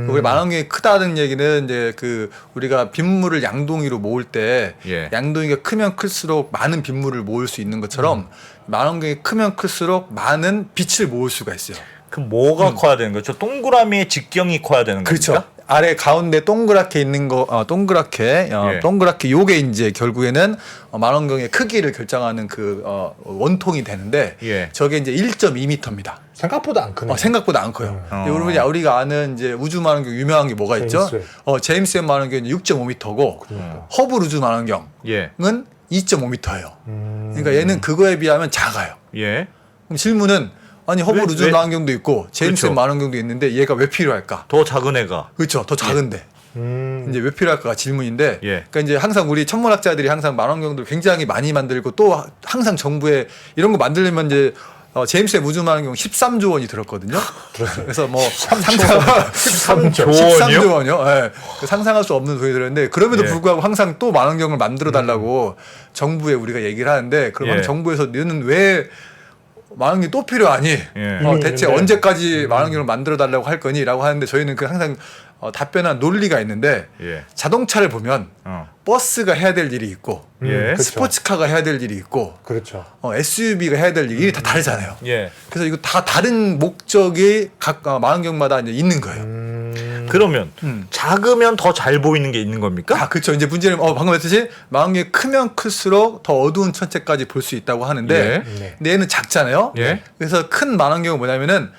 Speaker 4: 우리 만원경이 크다는 얘기는 이제 그 우리가 빗물을 양동이로 모을 때
Speaker 2: 예.
Speaker 4: 양동이가 크면 클수록 많은 빗물을 모을 수 있는 것처럼 만원경이 크면 클수록 많은 빛을 모을 수가 있어요.
Speaker 2: 그 뭐가 커야 되는 거죠? 동그라미의 직경이 커야 되는
Speaker 4: 그렇죠.
Speaker 2: 겁니까?
Speaker 4: 아래 가운데 동그랗게 있는 거, 동그랗게 요게 이제 결국에는 만원경의 크기를 결정하는 그 원통이 되는데
Speaker 2: 예.
Speaker 4: 저게 이제 1.2m입니다.
Speaker 3: 생각보다 안 크네.
Speaker 4: 생각보다 안 커요. 여러분이 우리가 아는 이제 우주 만원경 유명한 게 뭐가 있죠? 제임스 웹 만원경은 6.5m고 허블 우주 만원경은
Speaker 2: 예.
Speaker 4: 2.5m예요. 그러니까 얘는 그거에 비하면 작아요.
Speaker 2: 예.
Speaker 4: 그럼 질문은 아니 허블 우주
Speaker 2: 왜?
Speaker 4: 만원경도 있고 제임스 웹
Speaker 2: 그렇죠.
Speaker 4: 만원경도 있는데 얘가 왜 필요할까?
Speaker 2: 더 작은 애가.
Speaker 4: 그렇죠. 더 작은데. 이제 왜 필요할까가 질문인데,
Speaker 2: 예.
Speaker 4: 그러니까 이제 항상 우리 천문학자들이 항상 만원경들 굉장히 많이 만들고 또 항상 정부에 이런 거 만들려면 이제 제임스 웹 우주 만원경 13조 원이 들었거든요. 그래서 뭐 상상 13조 원이요. 예. 상상할 수 없는 돈이 들었는데 그럼에도
Speaker 2: 예.
Speaker 4: 불구하고 항상 또 만원경을 만들어 달라고 정부에 우리가 얘기를 하는데 그러면
Speaker 2: 예.
Speaker 4: 정부에서 너는 왜 만원경이 또 필요하니?
Speaker 2: 예.
Speaker 4: 대체
Speaker 3: 있는데.
Speaker 4: 언제까지 만원경을 만들어 달라고 할 거니?라고 하는데 저희는 그 항상 답변한 논리가 있는데
Speaker 2: 예.
Speaker 4: 자동차를 보면
Speaker 2: 어.
Speaker 4: 버스가 해야 될 일이 있고
Speaker 2: 예.
Speaker 3: 그쵸.
Speaker 4: 스포츠카가 해야 될 일이 있고
Speaker 3: 그렇죠.
Speaker 4: SUV가 해야 될 일이 다 다르잖아요.
Speaker 2: 예.
Speaker 4: 그래서 이거 다 다른 목적이 각 만원경마다 이제 있는 거예요.
Speaker 2: 그러면 작으면 더 잘 보이는 게 있는 겁니까?
Speaker 4: 그렇죠. 이제 문제는 방금 했듯이 만원경이 크면 클수록 더 어두운 천체까지 볼 수 있다고 하는데
Speaker 2: 예.
Speaker 4: 근데 얘는 작잖아요.
Speaker 2: 예.
Speaker 4: 그래서 큰 만원경은 뭐냐면은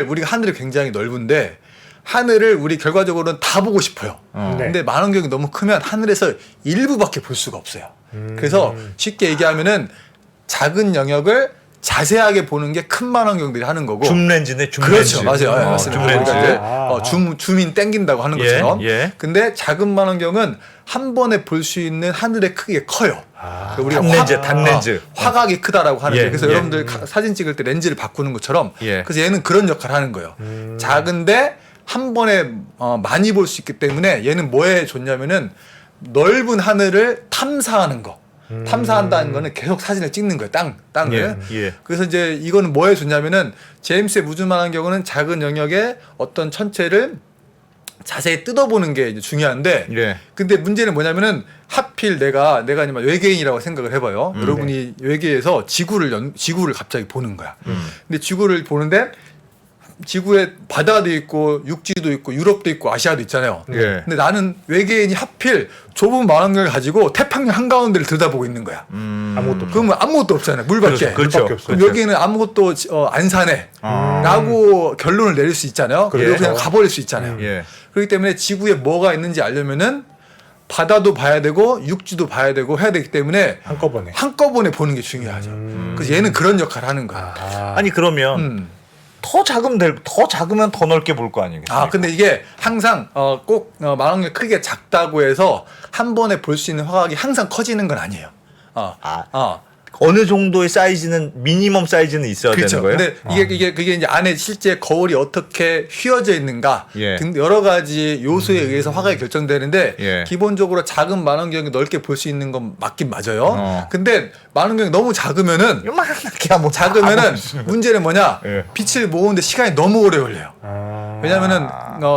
Speaker 4: 우리가 하늘이 굉장히 넓은데 하늘을 우리 결과적으로는 다 보고 싶어요.
Speaker 2: 어.
Speaker 3: 네.
Speaker 4: 근데 만원경이 너무 크면 하늘에서 일부밖에 볼 수가 없어요. 그래서 쉽게 얘기하면은 작은 영역을 자세하게 보는 게 큰 망원경들이 하는 거고.
Speaker 2: 줌렌즈네,
Speaker 4: 그렇죠,
Speaker 2: 줌렌즈.
Speaker 4: 맞아요. 네, 맞습니다.
Speaker 2: 줌렌즈.
Speaker 4: 그러니까 이제 줌인 땡긴다고 하는
Speaker 2: 예,
Speaker 4: 것처럼.
Speaker 2: 예.
Speaker 4: 근데 작은 망원경은 한 번에 볼 수 있는 하늘의 크기가 커요. 그러니까 우리가
Speaker 2: 단렌즈.
Speaker 4: 화각이 크다라고 하는데
Speaker 2: 예,
Speaker 4: 그래서
Speaker 2: 예.
Speaker 4: 여러분들 사진 찍을 때 렌즈를 바꾸는 것처럼
Speaker 2: 예.
Speaker 4: 그래서 얘는 그런 역할을 하는 거예요. 작은데 한 번에 많이 볼 수 있기 때문에 얘는 뭐에 좋냐면은 넓은 하늘을 탐사하는 거. 탐사한다는 거는 계속 사진을 찍는 거예요. 땅을.
Speaker 2: 예, 예.
Speaker 4: 그래서 이제 이거는 뭐에 좋냐면은 제임스의 우주 망원경은 작은 영역의 어떤 천체를 자세히 뜯어보는 게 이제 중요한데,
Speaker 2: 예.
Speaker 4: 근데 문제는 뭐냐면은 하필 내가 아니면 외계인이라고 생각을 해봐요. 여러분이 외계에서 지구를 갑자기 보는 거야. 근데 지구를 보는데 지구에 바다도 있고 육지도 있고 유럽도 있고 아시아도 있잖아요.
Speaker 2: 예.
Speaker 4: 근데 나는 외계인이 하필 좁은 망원경을 가지고 태평양 한가운데를 들여다보고 있는 거야.
Speaker 3: 아무것도 없어.
Speaker 4: 그러면 아무것도 없잖아요. 물밖에.
Speaker 2: 그렇죠.
Speaker 3: 물밖에 없어.
Speaker 4: 그럼 여기는 아무것도 안 사네. 라고 결론을 내릴 수 있잖아요. 그리고
Speaker 2: 예.
Speaker 4: 그냥 가버릴 수 있잖아요.
Speaker 2: 예.
Speaker 4: 그렇기 때문에 지구에 뭐가 있는지 알려면은 바다도 봐야 되고 육지도 봐야 되고 해야 되기 때문에
Speaker 3: 한꺼번에
Speaker 4: 보는 게 중요하죠. 그래서 얘는 그런 역할을 하는 거야.
Speaker 2: 아니 그러면 더 작으면 더 넓게 볼 거 아니겠습니까?
Speaker 4: 근데 이게 항상 꼭 망원경 크게 작다고 해서 한 번에 볼 수 있는 화각이 항상 커지는 건 아니에요.
Speaker 2: 어느 정도의 사이즈는 미니멈 사이즈는 있어야
Speaker 4: 그렇죠.
Speaker 2: 되는 거예요?
Speaker 4: 근데 그게 이제 안에 실제 거울이 어떻게 휘어져 있는가
Speaker 2: 예.
Speaker 4: 등 여러 가지 요소에 의해서 화각이 결정되는데
Speaker 2: 예.
Speaker 4: 기본적으로 작은 망원경이 넓게 볼 수 있는 건 맞긴 맞아요. 근데 망원경이 너무 작으면은
Speaker 2: 요만하게 한번
Speaker 4: 작으면은 문제는 뭐냐?
Speaker 2: 예.
Speaker 4: 빛을 모으는데 시간이 너무 오래 걸려요. 왜냐면은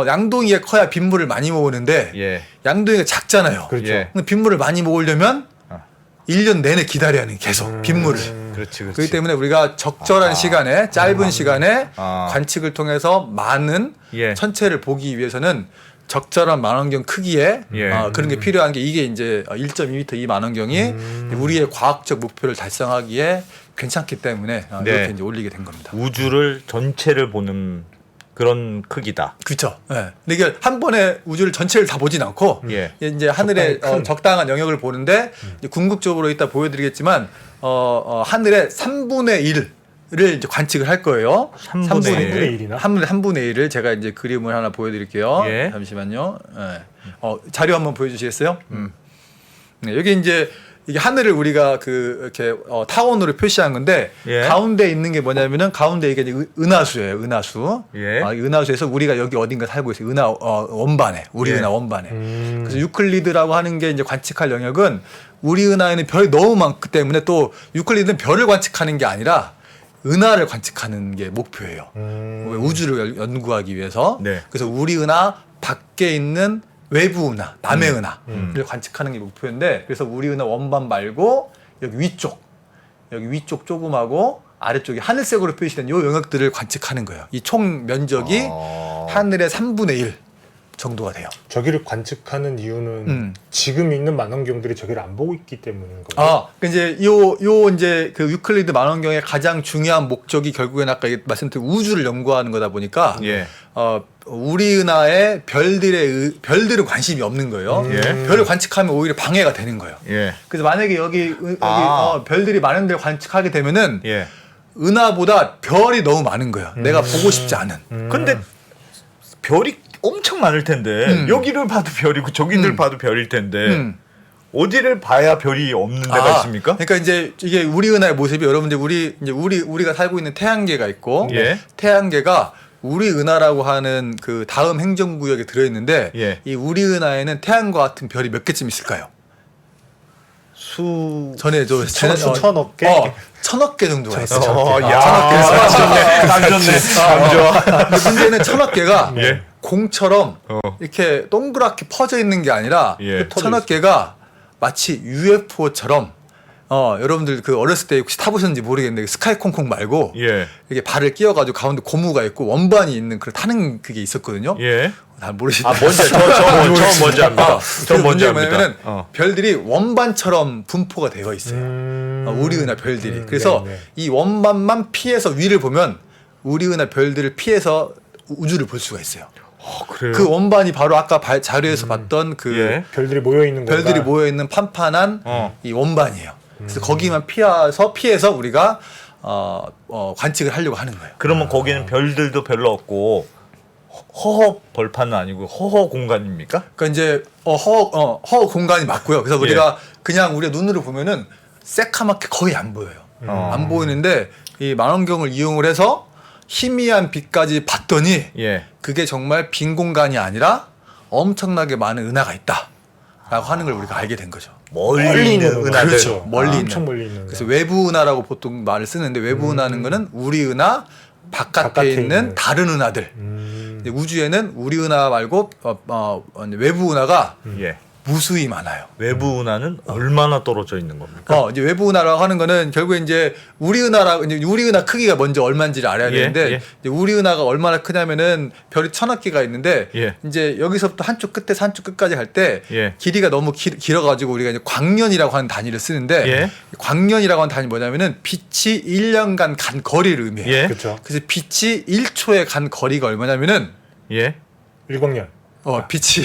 Speaker 4: 양동이에 커야 빗물을 많이 모으는데
Speaker 2: 예.
Speaker 4: 양동이가 작잖아요.
Speaker 3: 그렇죠.
Speaker 2: 예.
Speaker 4: 근데 빗물을 많이 모으려면 1년 내내 기다려야 하는 계속 빗물을.
Speaker 2: 그렇지.
Speaker 4: 그렇기 때문에 우리가 적절한 시간에 짧은 시간에 관측을 통해서 많은
Speaker 2: 예.
Speaker 4: 천체를 보기 위해서는 적절한 망원경 크기에
Speaker 2: 예.
Speaker 4: 그런 게 필요한 게 이게 이제 1.2m 이 망원경이 우리의 과학적 목표를 달성하기에 괜찮기 때문에
Speaker 2: 네.
Speaker 4: 이렇게 이제 올리게 된 겁니다.
Speaker 2: 우주를 전체를 보는 그런 크기다.
Speaker 4: 그렇죠. 예. 근데 이게 한 번에 우주를 전체를 다 보진 않고
Speaker 2: 예.
Speaker 4: 이제 하늘의 적당한 영역을 보는데 이제 궁극적으로 이따 보여드리겠지만 하늘의 3분의 1을 이제 관측을 할 거예요.
Speaker 2: 3분의
Speaker 3: 1이나?
Speaker 4: 3분의 1을 제가 이제 그림을 하나 보여드릴게요.
Speaker 2: 예.
Speaker 4: 잠시만요. 예. 자료 한번 보여주시겠어요? 네, 여기 이제 이게 하늘을 우리가 이렇게 타원으로 표시한 건데
Speaker 2: 예.
Speaker 4: 가운데 있는 게 뭐냐면은 가운데 이게 이제 은하수예요. 은하수.
Speaker 2: 예.
Speaker 4: 이 은하수에서 우리가 여기 어딘가 살고 있어요. 원반에 우리
Speaker 2: 예.
Speaker 4: 은하 원반에. 그래서 유클리드라고 하는 게 이제 관측할 영역은 우리 은하에는 별이 너무 많기 때문에 또 유클리드는 별을 관측하는 게 아니라 은하를 관측하는 게 목표예요. 우주를 연구하기 위해서.
Speaker 2: 네.
Speaker 4: 그래서 우리 은하 밖에 있는 외부 은하, 남의 은하를 관측하는 게 목표인데 그래서 우리 은하 원반 말고 여기 위쪽 조금하고 아래쪽에 하늘색으로 표시된 이 영역들을 관측하는 거예요. 이 총 면적이 하늘의 3분의 1 정도가 돼요.
Speaker 3: 저기를 관측하는 이유는 지금 있는 망원경들이 저기를 안 보고 있기 때문인 거예요.
Speaker 4: 그 이제 요 이제 그 유클리드 망원경의 가장 중요한 목적이 결국엔 아까 말씀드린 우주를 연구하는 거다 보니까
Speaker 2: 예.
Speaker 4: 우리 은하의 별들은 관심이 없는 거예요.
Speaker 2: 예.
Speaker 4: 별을 관측하면 오히려 방해가 되는 거예요.
Speaker 2: 예.
Speaker 4: 그래서 만약에 여기 별들이 많은 데를 관측하게 되면은
Speaker 2: 예.
Speaker 4: 은하보다 별이 너무 많은 거예요. 내가 보고 싶지 않은.
Speaker 2: 근데 별이 엄청 많을 텐데 여기를 봐도 별이고 저기를 봐도 별일 텐데 어디를 봐야 별이 없는 데가 있습니까?
Speaker 4: 그러니까 이제 이게 우리 은하의 모습이 여러분들 우리가 살고 있는 태양계가 있고
Speaker 2: 예.
Speaker 4: 태양계가 우리 은하라고 하는 그 다음 행정구역에 들어 있는데
Speaker 2: 예.
Speaker 4: 이 우리 은하에는 태양과 같은 별이 몇 개쯤 있을까요? 전에
Speaker 3: 천억 개?
Speaker 4: 천억 개 정도가 있어요.
Speaker 2: 깜졌네.
Speaker 4: 문제는 천억 개가
Speaker 2: 예.
Speaker 4: 공처럼 이렇게 동그랗게 퍼져 있는 게 아니라
Speaker 2: 예.
Speaker 4: 천억 개가 마치 UFO처럼 여러분들 그 어렸을 때 혹시 타보셨는지 모르겠는데 스카이 콩콩 말고
Speaker 2: 예.
Speaker 4: 이게 발을 끼워가지고 가운데 고무가 있고 원반이 있는 그런 타는 그게 있었거든요.
Speaker 2: 예.
Speaker 4: 잘 모르시다.
Speaker 2: 먼저 처음 먼저 합니다. 처음 먼저
Speaker 4: 뭐냐면은
Speaker 2: 합니다.
Speaker 4: 별들이 원반처럼 분포가 되어 있어요. 우리 은하 별들이. 그래서 이 원반만 피해서 위를 보면 우리 은하 별들을 피해서 우주를 볼 수가 있어요.
Speaker 2: 그래요?
Speaker 4: 그 원반이 바로 아까 자료에서 봤던 그
Speaker 2: 예.
Speaker 3: 별들이 모여 있는
Speaker 4: 별들이 모여 있는 판판한 이 원반이에요. 그래서 거기만 피해서 우리가 관측을 하려고 하는 거예요.
Speaker 2: 그러면 거기는 별들도 별로 없고 허허 벌판은 아니고 허허 공간입니까?
Speaker 4: 그러니까 이제 허 공간이 맞고요. 그래서 우리가 그냥 우리가 눈으로 보면은 새카맣게 거의 안 보여요. 안 보이는데 이 망원경을 이용을 해서 희미한 빛까지 봤더니
Speaker 2: 예.
Speaker 4: 그게 정말 빈 공간이 아니라 엄청나게 많은 은하가 있다라고 하는 걸 우리가 알게 된 거죠.
Speaker 2: 멀리 있는 은하들.
Speaker 4: 그렇죠. 멀리 있는.
Speaker 3: 엄청 멀리 있는.
Speaker 4: 그래서 외부 은하라고 보통 말을 쓰는데 외부 은하는 거는 우리 은하 바깥에 있는 다른 은하들. 근데 우주에는 우리 은하 말고 외부 은하가
Speaker 2: 예.
Speaker 4: 무수히 많아요.
Speaker 2: 외부 은하는 얼마나 떨어져 있는 겁니까?
Speaker 4: 이제 외부 은하라고 하는 거는 결국에 이제 우리 은하 크기가 먼저 얼마인지를 알아야
Speaker 2: 예,
Speaker 4: 되는데
Speaker 2: 예.
Speaker 4: 이제 우리 은하가 얼마나 크냐면은 별이 1000억 개가 있는데
Speaker 2: 예.
Speaker 4: 이제 여기서부터 한쪽 끝에서 한쪽 끝까지 갈 때
Speaker 2: 예.
Speaker 4: 길이가 너무 길어가지고 우리가 이제 광년이라고 하는 단위를 쓰는데
Speaker 2: 예.
Speaker 4: 광년이라고 하는 단위 뭐냐면은 빛이 1년간 간 거리를 의미해요.
Speaker 2: 예.
Speaker 3: 그렇죠.
Speaker 4: 그래서 빛이 1초에 간 거리가 얼마냐면은
Speaker 2: 예.
Speaker 3: 일광년.
Speaker 4: 빛이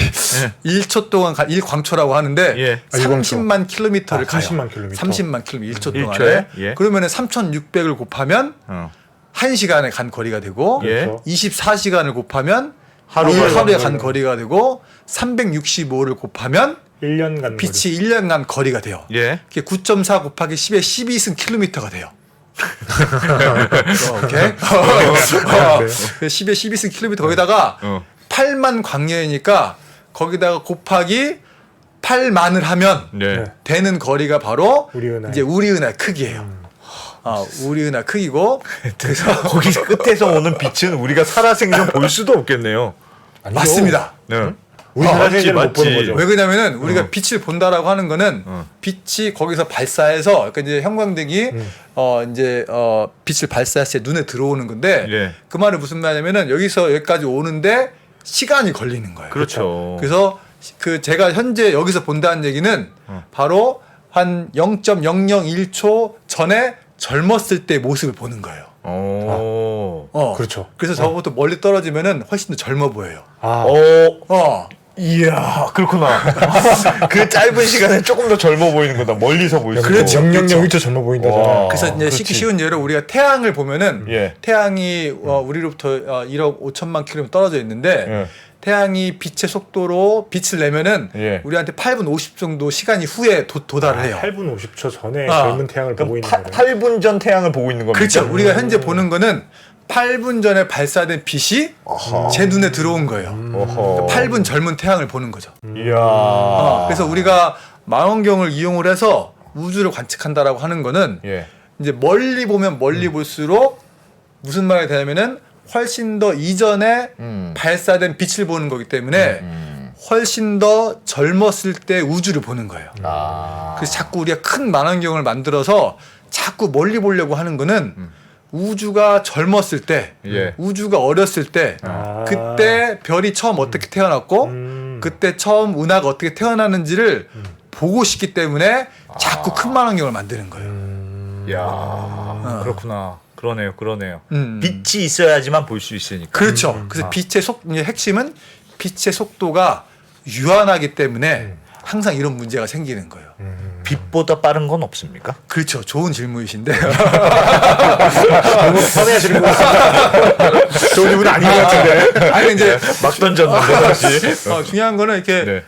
Speaker 4: 1초 동안 1광초라고 하는데
Speaker 2: 예.
Speaker 4: 30만 킬로미터를 가요.
Speaker 3: 30만 킬로미터.
Speaker 4: 30만 킬로미터 1초
Speaker 2: 1초에?
Speaker 4: 동안에.
Speaker 2: 예.
Speaker 4: 그러면은 3,600을 곱하면 1시간에 간 거리가 되고
Speaker 2: 예.
Speaker 3: 그렇죠.
Speaker 4: 24시간을 곱하면
Speaker 2: 하루에
Speaker 4: 하루에 간 거리가 되고 365를 곱하면
Speaker 3: 1년 간
Speaker 4: 빛이 1년 간 거리가 돼요.
Speaker 2: 예.
Speaker 4: 그게 9.4 곱하기 10의 12승 킬로미터가 돼요. 오케이. 10의 12승 킬로미터 거기다가 8만 광년이니까 거기다가 곱하기 8만을 하면
Speaker 2: 네.
Speaker 4: 되는 거리가 바로
Speaker 3: 우리 은하.
Speaker 4: 이제 우리 은하 크기예요. 우리 은하 크기고 그래서
Speaker 2: 거기 끝에서 오는 빛은 우리가 살아생전 볼 수도 없겠네요.
Speaker 3: 아니죠.
Speaker 4: 맞습니다.
Speaker 2: 네.
Speaker 3: 우리
Speaker 2: 맞지,
Speaker 3: 사람들은 못 보는
Speaker 2: 맞지.
Speaker 3: 거죠.
Speaker 4: 왜 그러냐면은 우리가 빛을 본다라고 하는 거는 빛이 거기서 발사해서 그러니까 이제 형광등이 이제 빛을 발사했을 때 눈에 들어오는 건데
Speaker 2: 예.
Speaker 4: 그 말은 무슨 말이냐면은 여기서 여기까지 오는데 시간이 걸리는 거예요.
Speaker 2: 그렇죠.
Speaker 4: 그래서 그 제가 현재 여기서 본다는 얘기는 바로 한 0.001초 전에 젊었을 때 모습을 보는 거예요.
Speaker 3: 그렇죠.
Speaker 4: 그래서 저거부터 멀리 떨어지면은 훨씬 더 젊어 보여요.
Speaker 2: 이야, 그렇구나. 그 짧은 시간에 조금 더 젊어 보이는 거다. 멀리서 보이는
Speaker 4: 그렇죠.
Speaker 2: 거.
Speaker 3: 영영영 1초 젊어 보인다잖아.
Speaker 2: 와.
Speaker 4: 그래서 이제
Speaker 2: 그렇지.
Speaker 4: 쉽게 쉬운 예로 우리가 태양을 보면은
Speaker 2: 예.
Speaker 4: 태양이 우리로부터 1억 5천만 킬로미터 떨어져 있는데
Speaker 2: 예.
Speaker 4: 태양이 빛의 속도로 빛을 내면은
Speaker 2: 예.
Speaker 4: 우리한테 8분 50 정도 시간이 후에 도달을 해요.
Speaker 3: 8분 50초 전에 젊은 태양을 보고 있는 거예요.
Speaker 2: 8분 전 태양을 보고 있는 겁니까?
Speaker 4: 그렇죠. 우리가 현재 보는 거는 8분 전에 발사된 빛이 제 눈에 들어온 거예요.
Speaker 2: 어허.
Speaker 4: 8분 젊은 태양을 보는 거죠.
Speaker 2: 이야.
Speaker 4: 그래서 우리가 망원경을 이용을 해서 우주를 관측한다라고 하는 거는
Speaker 2: 예.
Speaker 4: 이제 멀리 보면 멀리 볼수록 무슨 말이 되냐면은 훨씬 더 이전에 발사된 빛을 보는 거기 때문에 훨씬 더 젊었을 때 우주를 보는 거예요. 그래서 자꾸 우리가 큰 망원경을 만들어서 자꾸 멀리 보려고 하는 거는 우주가 젊었을 때,
Speaker 2: 예.
Speaker 4: 우주가 어렸을 때, 그때 별이 처음 어떻게 태어났고, 그때 처음 은하가 어떻게 태어나는지를 보고 싶기 때문에 자꾸 큰 망원경을 만드는 거예요.
Speaker 2: 이야. 그렇구나. 그러네요.
Speaker 4: 음.
Speaker 2: 빛이 있어야지만 볼 수 있으니까.
Speaker 4: 그렇죠. 그래서 빛의 이제 핵심은 빛의 속도가 유한하기 때문에 항상 이런 문제가 생기는 거예요.
Speaker 2: 빛보다 빠른 건 없습니까?
Speaker 4: 그렇죠. 좋은 질문이신데.
Speaker 3: 너무 편해하시는 것 같습니다. 좋은 질문 아닌 것 같은데.
Speaker 4: 아니 이제
Speaker 2: 막 던졌는데 다시.
Speaker 4: 중요한 거는 이렇게
Speaker 2: 네.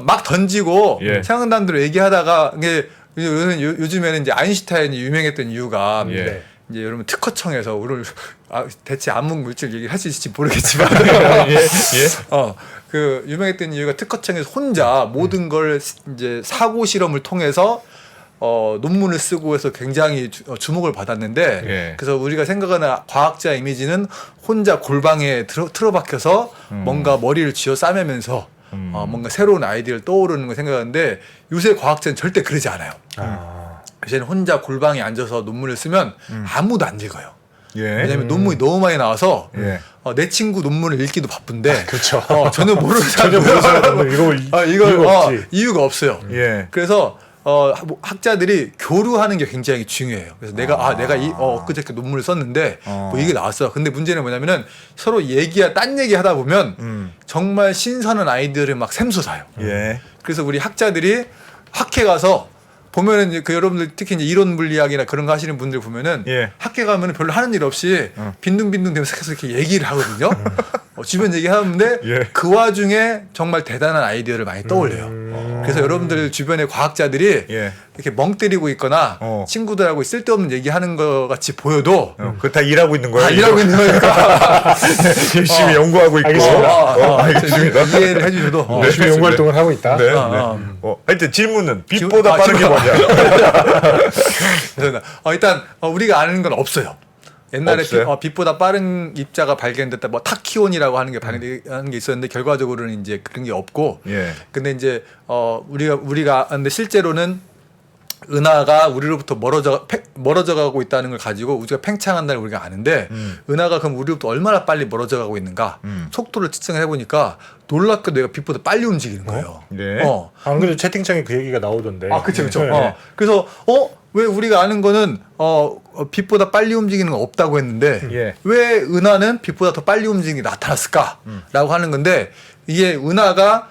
Speaker 4: 막 던지고
Speaker 2: 예.
Speaker 4: 생각난 대로 얘기하다가 이게 요즘에는 이제 아인슈타인이 유명했던 이유가
Speaker 2: 예.
Speaker 4: 이제 여러분 특허청에서 오늘 대체 암흑 물질 얘기를 할 수 있을지 모르겠지만
Speaker 2: 예.
Speaker 4: 그 유명했던 이유가 특허청에서 혼자 모든 걸 이제 사고 실험을 통해서 논문을 쓰고 해서 굉장히 주목을 받았는데
Speaker 2: 예.
Speaker 4: 그래서 우리가 생각하는 과학자 이미지는 혼자 골방에 틀어박혀서 뭔가 머리를 쥐어 싸매면서 뭔가 새로운 아이디어를 떠오르는 걸 생각하는데 요새 과학자는 절대 그러지 않아요. 요새는 혼자 골방에 앉아서 논문을 쓰면 아무도 안 읽어요.
Speaker 2: 예.
Speaker 4: 왜냐하면 논문이 너무 많이 나와서
Speaker 2: 예.
Speaker 4: 내 친구 논문을 읽기도 바쁜데
Speaker 3: 그렇죠.
Speaker 4: 전혀 모르는
Speaker 3: 전혀 모르는 사람은 이걸 이유가 없지.
Speaker 4: 이유가 없어요.
Speaker 2: 예.
Speaker 4: 그래서 학자들이 교류하는 게 굉장히 중요해요. 그래서 내가 엊그저께 논문을 썼는데 뭐 이게 나왔어. 근데 문제는 뭐냐면은 서로 딴 얘기 하다 보면 정말 신선한 아이디어를 막 샘솟아요.
Speaker 2: 예.
Speaker 4: 그래서 우리 학자들이 학회 가서 보면은 이제 그 여러분들 특히 이제 이론 물리학이나 그런 거 하시는 분들 보면은
Speaker 2: 예.
Speaker 4: 학교 가면은 별로 하는 일 없이 빈둥빈둥 되면서 계속 이렇게 얘기를 하거든요. 주변 얘기하는데
Speaker 2: 예.
Speaker 4: 그 와중에 정말 대단한 아이디어를 많이 떠올려요. 그래서 여러분들 주변의 과학자들이
Speaker 2: 예.
Speaker 4: 이렇게 멍 때리고 있거나 친구들하고 쓸데없는 얘기하는 것 같이 보여도
Speaker 2: 그거 다 일하고 있는 거예요.
Speaker 4: 일하고 있는 거니까
Speaker 2: 열심히 연구하고 있고.
Speaker 3: 알겠습니다.
Speaker 2: 알겠습니다.
Speaker 4: 이해를 해주셔도
Speaker 3: 열심히 연구 활동을 하고 있다.
Speaker 2: 네. 하여튼 질문은 빛보다 빠른 게 뭐냐?
Speaker 4: 그래서 일단 우리가 아는 건 없어요. 옛날에
Speaker 2: 없어요?
Speaker 4: 빛보다 빠른 입자가 발견됐다, 뭐 타키온이라고 하는 게 발견하는 게 있었는데 결과적으로는 이제 그런 게 없고.
Speaker 2: 예.
Speaker 4: 근데 이제 우리가 근데 실제로는 은하가 우리로부터 멀어져 가고 있다는 걸 가지고 우주가 팽창한다는 걸 우리가 아는데 은하가 그럼 우리로부터 얼마나 빨리 멀어져 가고 있는가 속도를 측정을 해보니까 놀랍게도 얘가 빛보다 빨리 움직이는 거예요.
Speaker 2: 네.
Speaker 3: 안 그래도 채팅창에 그 얘기가 나오던데.
Speaker 4: 그렇죠.
Speaker 3: 네.
Speaker 4: 그래서 왜 우리가 아는 거는 빛보다 빨리 움직이는 건 없다고 했는데
Speaker 2: 예.
Speaker 4: 왜 은하는 빛보다 더 빨리 움직이는 게 나타났을까라고 하는 건데 이게 은하가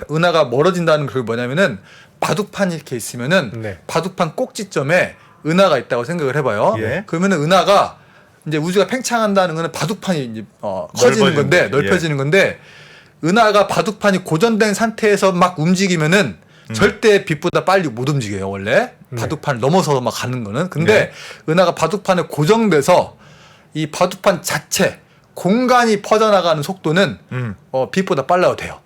Speaker 4: 은하가 멀어진다는 그 뭐냐면은 바둑판이 이렇게 있으면은
Speaker 3: 네.
Speaker 4: 바둑판 꼭지점에 은하가 있다고 생각을 해봐요.
Speaker 2: 예.
Speaker 4: 그러면은 은하가 이제 우주가 팽창한다는 거는 바둑판이 이제 커지는 건데 넓혀지는 건데 은하가 바둑판이 고정된 상태에서 막 움직이면은 절대 빛보다 빨리 못 움직여요. 원래 바둑판을 넘어서 막 가는 거는. 근데 은하가 바둑판에 고정돼서 이 바둑판 자체 공간이 퍼져나가는 속도는 빛보다 빨라도 돼요.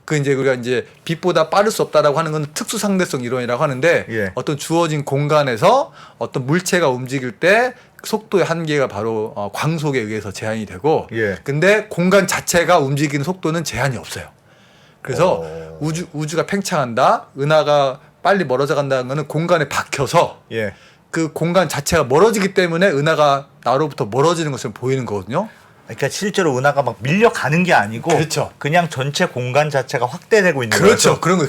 Speaker 4: 그 이제 우리가 이제 빛보다 빠를 수 없다라고 하는 건 특수 상대성 이론이라고 하는데
Speaker 2: 예.
Speaker 4: 어떤 주어진 공간에서 어떤 물체가 움직일 때 속도의 한계가 바로 광속에 의해서 제한이 되고
Speaker 2: 예.
Speaker 4: 근데 공간 자체가 움직이는 속도는 제한이 없어요. 그래서 우주가 팽창한다, 은하가 빨리 멀어져 간다는 거는 공간에 박혀서
Speaker 2: 예.
Speaker 4: 그 공간 자체가 멀어지기 때문에 은하가 나로부터 멀어지는 것처럼 보이는 거거든요.
Speaker 2: 그러니까 실제로 은하가 막 밀려가는 게 아니고
Speaker 4: 그렇죠.
Speaker 2: 그냥 전체 공간 자체가 확대되고 있는
Speaker 4: 그렇죠.
Speaker 2: 거죠.
Speaker 4: 그런 거.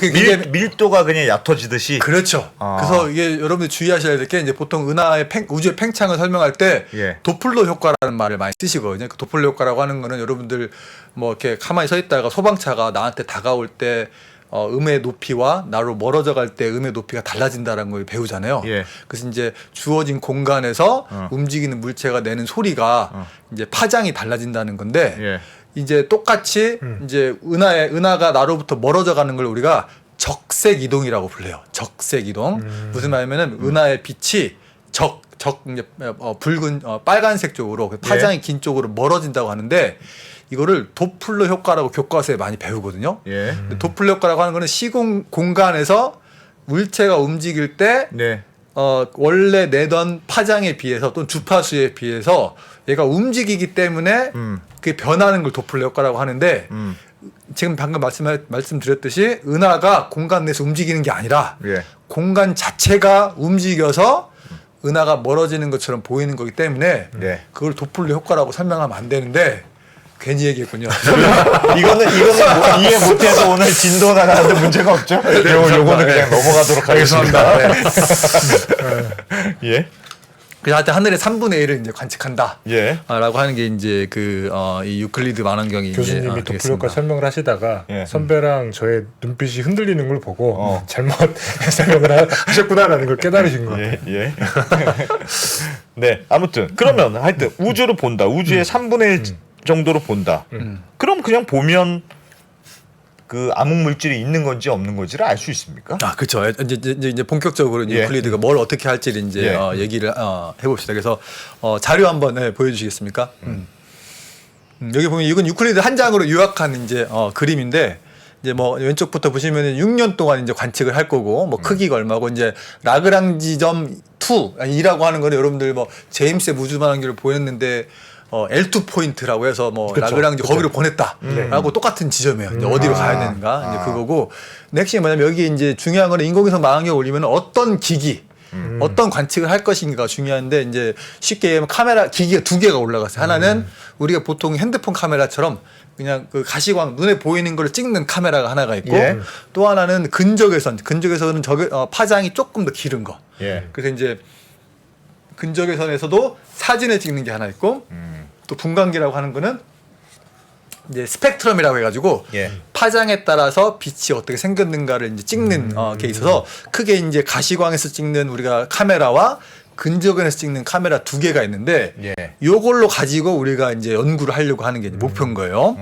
Speaker 2: 밀도가 그냥 얕아지듯이.
Speaker 4: 그렇죠. 그래서 이게 여러분들 주의하셔야 될 게 이제 보통 은하의 우주의 팽창을 설명할 때
Speaker 2: 예.
Speaker 4: 도플러 효과라는 말을 많이 쓰시거든요. 그 도플러 효과라고 하는 거는 여러분들 뭐 이렇게 가만히 서 있다가 소방차가 나한테 다가올 때 음의 높이와 나로 멀어져 갈 때 음의 높이가 달라진다는 걸 배우잖아요.
Speaker 2: 예.
Speaker 4: 그래서 이제 주어진 공간에서 움직이는 물체가 내는 소리가 이제 파장이 달라진다는 건데
Speaker 2: 예.
Speaker 4: 이제 똑같이 이제 은하가 나로부터 멀어져 가는 걸 우리가 적색 이동이라고 불러요. 적색 이동. 무슨 말이냐면은 은하의 빛이 이제 붉은 빨간색 쪽으로 파장이 긴 쪽으로 멀어진다고 하는데 이거를 도플러 효과라고 교과서에 많이 배우거든요.
Speaker 2: 예.
Speaker 4: 도플러 효과라고 하는 거는 시공 공간에서 물체가 움직일 때
Speaker 2: 네.
Speaker 4: 원래 내던 파장에 비해서 또는 주파수에 비해서 얘가 움직이기 때문에 그게 변하는 걸 도플러 효과라고 하는데 지금 방금 말씀드렸듯이 은하가 공간 내에서 움직이는 게 아니라
Speaker 2: 예.
Speaker 4: 공간 자체가 움직여서 은하가 멀어지는 것처럼 보이는 거기 때문에
Speaker 2: 네.
Speaker 4: 그걸 도플러 효과라고 설명하면 안 되는데 괜히 얘기했군요.
Speaker 2: 이거는 뭐 이해 못해서 오늘 진도 나가는데 문제가 없죠? 요거는 그냥 넘어가도록 하겠습니다. 예.
Speaker 4: 그래서 하여튼 하늘의 3분의 1을 이제 관측한다.
Speaker 2: 예.
Speaker 4: 라고 하는 게 이제 이 유클리드 망원경이
Speaker 3: 교수님이 도플러효과 설명을 하시다가
Speaker 2: 예.
Speaker 3: 선배랑 저의 눈빛이 흔들리는 걸 보고 잘못 설명을 하셨구나라는 걸 깨달으신 것 같아요.
Speaker 2: 예. 네. 아무튼 그러면 하여튼 우주를 본다. 우주의 3분의 1 정도로 본다. 그럼 그냥 보면 그 암흑 물질이 있는 건지 없는 건지를 알 수 있습니까?
Speaker 4: 그렇죠. 이제 본격적으로
Speaker 2: 예.
Speaker 4: 유클리드가 뭘 어떻게 할지를 이제
Speaker 2: 예.
Speaker 4: 얘기를 해봅시다. 그래서 자료 한번 보여주시겠습니까? 여기 보면 이건 유클리드 한 장으로 요약한 이제 그림인데 이제 뭐 왼쪽부터 보시면은 6년 동안 이제 관측을 할 거고 뭐 크기가 얼마고 이제 라그랑지점 2라고 하는 거는 여러분들 뭐 제임스 우주 망원경을 보냈는데 L2 포인트라고 해서 뭐
Speaker 3: 그쵸,
Speaker 4: 라그랑지
Speaker 3: 그쵸.
Speaker 4: 거기로 보냈다라고 똑같은 지점이에요. 이제 어디로 가야 되는가 이제 그거고. 근데 핵심이 뭐냐면 여기 이제 중요한 거는 인공위성 망원경 올리면 어떤 기기, 어떤 관측을 할 것인가가 중요한데 이제 쉽게 얘기하면 카메라 기기가 두 개가 올라갔어요. 하나는 우리가 보통 핸드폰 카메라처럼 그냥 그 가시광 눈에 보이는 걸 찍는 카메라가 하나가 있고
Speaker 2: 예.
Speaker 4: 또 하나는 근적외선은 파장이 조금 더 길은 거.
Speaker 2: 예.
Speaker 4: 그래서 이제 근적외선에서도 사진을 찍는 게 하나 있고 또 분광기라고 하는 거는 이제 스펙트럼이라고 해가지고
Speaker 2: 예.
Speaker 4: 파장에 따라서 빛이 어떻게 생겼는가를 이제 찍는 게 있어서 크게 이제 가시광에서 찍는 우리가 카메라와 근접근에서 찍는 카메라 두 개가 있는데
Speaker 2: 예.
Speaker 4: 요걸로 가지고 우리가 이제 연구를 하려고 하는 게 이제 목표인 거예요.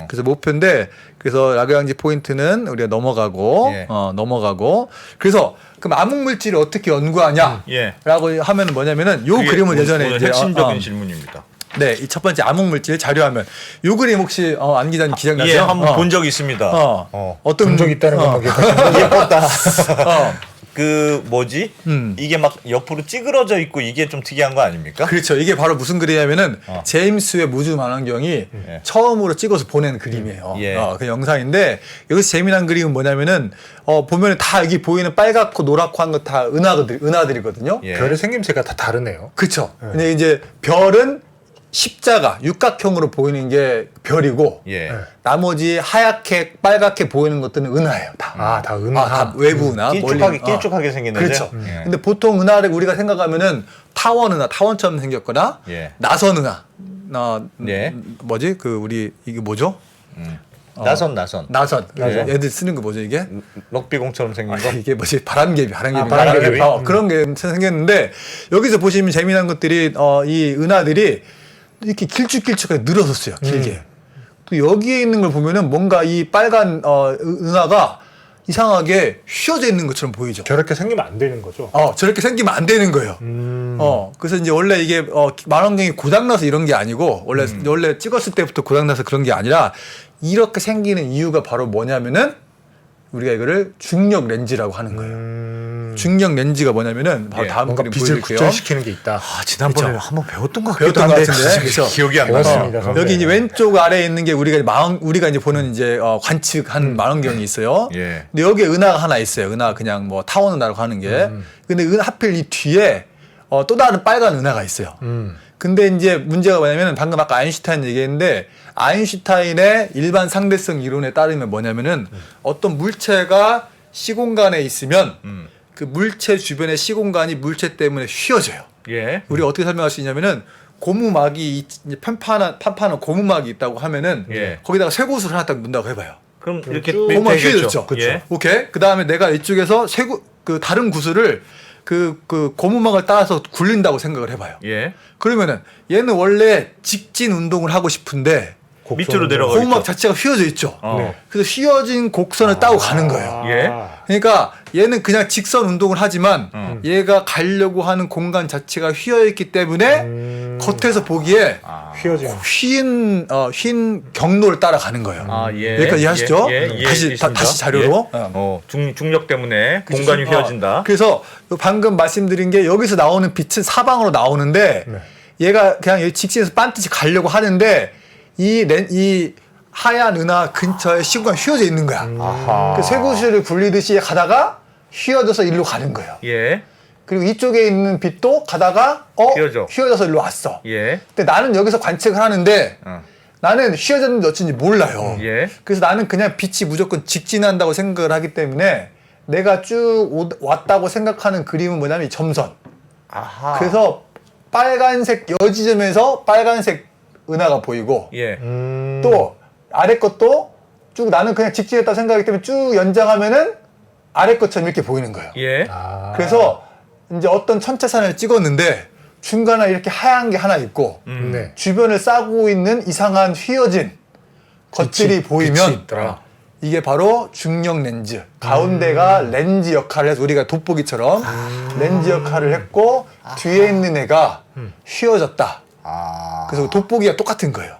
Speaker 4: 그래서 목표인데 그래서 라그랑지 포인트는 우리가 넘어가고
Speaker 2: 예.
Speaker 4: 넘어가고 그래서 그럼 암흑 물질을 어떻게 연구하냐라고
Speaker 2: 예.
Speaker 4: 하면은 뭐냐면은 요
Speaker 2: 그게
Speaker 4: 그림을 예전에
Speaker 2: 오늘
Speaker 4: 이제
Speaker 2: 핵심적인 질문입니다.
Speaker 4: 네, 이 첫 번째 암흑 물질 자료화면 요 그림 혹시 안 기자님 기억나세요?
Speaker 2: 예, 한번 본 적 있습니다.
Speaker 4: 어떤
Speaker 3: 본 적 있다는 것만
Speaker 2: 예뻤다.
Speaker 4: 어.
Speaker 2: 그 뭐지? 이게 막 옆으로 찌그러져 있고 이게 좀 특이한 거 아닙니까?
Speaker 4: 그렇죠. 이게 바로 무슨 그림이냐면은 제임스 웹 우주 망원경이
Speaker 2: 예.
Speaker 4: 처음으로 찍어서 보낸 그림이에요.
Speaker 2: 예.
Speaker 4: 그 영상인데 여기서 재미난 그림은 뭐냐면은 보면은 다 여기 보이는 빨갛고 노랗고 한 거 다 은하들이거든요.
Speaker 2: 예.
Speaker 3: 별의 생김새가 다 다르네요.
Speaker 4: 그렇죠. 근데 이제 별은 십자가 육각형으로 보이는 게 별이고
Speaker 2: 예.
Speaker 4: 나머지 하얗게 빨갛게 보이는 것들은 은하예요. 다.
Speaker 3: 다 은하.
Speaker 4: 다 외부 은하.
Speaker 2: 길쭉하게 생겼는데.
Speaker 4: 그렇죠.
Speaker 2: 예.
Speaker 4: 근데 보통 은하를 우리가 생각하면은 타원 은하, 타원처럼 생겼거나
Speaker 2: 예.
Speaker 4: 나선 은하.
Speaker 2: 예.
Speaker 4: 뭐지? 그 우리 이게 뭐죠?
Speaker 2: 나선.
Speaker 4: 나선.
Speaker 2: 예.
Speaker 4: 애들 쓰는 거 뭐죠 이게?
Speaker 2: 럭비공처럼 생긴 거.
Speaker 4: 이게 뭐지? 바람개비.
Speaker 3: 바람개비.
Speaker 4: 그런 게 생겼는데 여기서 보시면 재미난 것들이 이 은하들이 이렇게 길쭉길쭉하게 늘어섰어요. 길게. 또 여기에 있는 걸 보면은 뭔가 이 빨간 은하가 이상하게 휘어져 있는 것처럼 보이죠.
Speaker 3: 저렇게 생기면 안 되는 거죠.
Speaker 4: 저렇게 생기면 안 되는 거예요. 그래서 이제 원래 이게 망원경이 고장나서 이런 게 아니고 원래 찍었을 때부터 고장나서 그런 게 아니라 이렇게 생기는 이유가 바로 뭐냐면은 우리가 이거를 중력 렌즈라고 하는 거예요. 중력 렌즈가 뭐냐면은 바로
Speaker 2: 예,
Speaker 4: 다음
Speaker 3: 뭔가
Speaker 4: 그림
Speaker 3: 빛을
Speaker 4: 보여드릴게요.
Speaker 3: 구전시키는 게 있다.
Speaker 2: 지난번에
Speaker 4: 그렇죠.
Speaker 2: 한번 배웠던 것
Speaker 4: 배웠던 것 같은데. 그렇죠.
Speaker 2: 기억이 안
Speaker 3: 배웠습니다.
Speaker 2: 나요.
Speaker 3: 선배.
Speaker 4: 여기 이제 왼쪽 아래에 있는 게 우리가 이제 보는 이제 관측한 망원경이 있어요.
Speaker 2: 예.
Speaker 4: 근데 여기에 은하가 하나 있어요. 은하 그냥 뭐 타원 은하라고 하는 게. 근데 하필 이 뒤에 또 다른 빨간 은하가 있어요. 근데 이제 문제가 뭐냐면 방금 아까 아인슈타인 얘기했는데 아인슈타인의 일반 상대성 이론에 따르면 뭐냐면은 어떤 물체가 시공간에 있으면 그 물체 주변의 시공간이 물체 때문에 휘어져요.
Speaker 2: 예.
Speaker 4: 우리가 어떻게 설명할 수 있냐면은 고무막이 판판한 고무막이 있다고 하면은
Speaker 2: 예.
Speaker 4: 거기다가 쇠구슬을 하나 딱 넣는다고 해봐요.
Speaker 2: 그럼 이렇게
Speaker 4: 고무막
Speaker 2: 되겠죠.
Speaker 4: 휘어졌죠.
Speaker 2: 예.
Speaker 4: 오케이. 그 다음에 내가 이쪽에서 그 다른 구슬을 그 고무막을 따라서 굴린다고 생각을 해봐요.
Speaker 2: 예.
Speaker 4: 그러면은 얘는 원래 직진 운동을 하고 싶은데
Speaker 2: 밑으로 내려가
Speaker 4: 고무막
Speaker 2: 있죠.
Speaker 4: 자체가 휘어져 있죠.
Speaker 2: 네.
Speaker 4: 그래서 휘어진 곡선을 따고 가는 거예요.
Speaker 2: 예.
Speaker 4: 그러니까 얘는 그냥 직선 운동을 하지만 얘가 가려고 하는 공간 자체가 휘어 있기 때문에 겉에서 보기에
Speaker 3: 휘어지는.
Speaker 4: 흰 경로를 따라가는 거예요.
Speaker 2: 예.
Speaker 4: 여기까지 이해하시죠?
Speaker 2: 예.
Speaker 4: 다시 자료로.
Speaker 2: 중력 때문에 공간이 휘어진다.
Speaker 4: 그래서 방금 말씀드린 게 여기서 나오는 빛은 사방으로 나오는데 얘가 그냥 여기 직진해서 반드시 가려고 하는데 이 하얀 은하 근처에 시공간이 휘어져 있는 거야. 그 쇠구슬을 굴리듯이 가다가 휘어져서 일로 가는 거예요.
Speaker 2: 예.
Speaker 4: 그리고 이쪽에 있는 빛도 가다가 휘어져서 일로 왔어.
Speaker 2: 예.
Speaker 4: 근데 나는 여기서 관측을 하는데 나는 휘어졌는지 어쩐지 몰라요.
Speaker 2: 예.
Speaker 4: 그래서 나는 그냥 빛이 무조건 직진한다고 생각을 하기 때문에 내가 쭉 왔다고 생각하는 그림은 뭐냐면 이 점선. 그래서 빨간색 여지점에서 빨간색 은하가 보이고
Speaker 2: 예.
Speaker 4: 또 아래 것도 쭉 나는 그냥 직진했다고 생각하기 때문에 쭉 연장하면은 아래 것처럼 이렇게 보이는 거예요.
Speaker 2: 예.
Speaker 4: 그래서 이제 어떤 천체산을 찍었는데 중간에 이렇게 하얀 게 하나 있고
Speaker 3: 네.
Speaker 4: 주변을 싸고 있는 이상한 휘어진 것들이 보이면 이게 바로 중력 렌즈. 가운데가 렌즈 역할을 해서 우리가 돋보기처럼 렌즈 역할을 했고 뒤에 있는 애가 휘어졌다. 그래서 돋보기가 똑같은 거예요.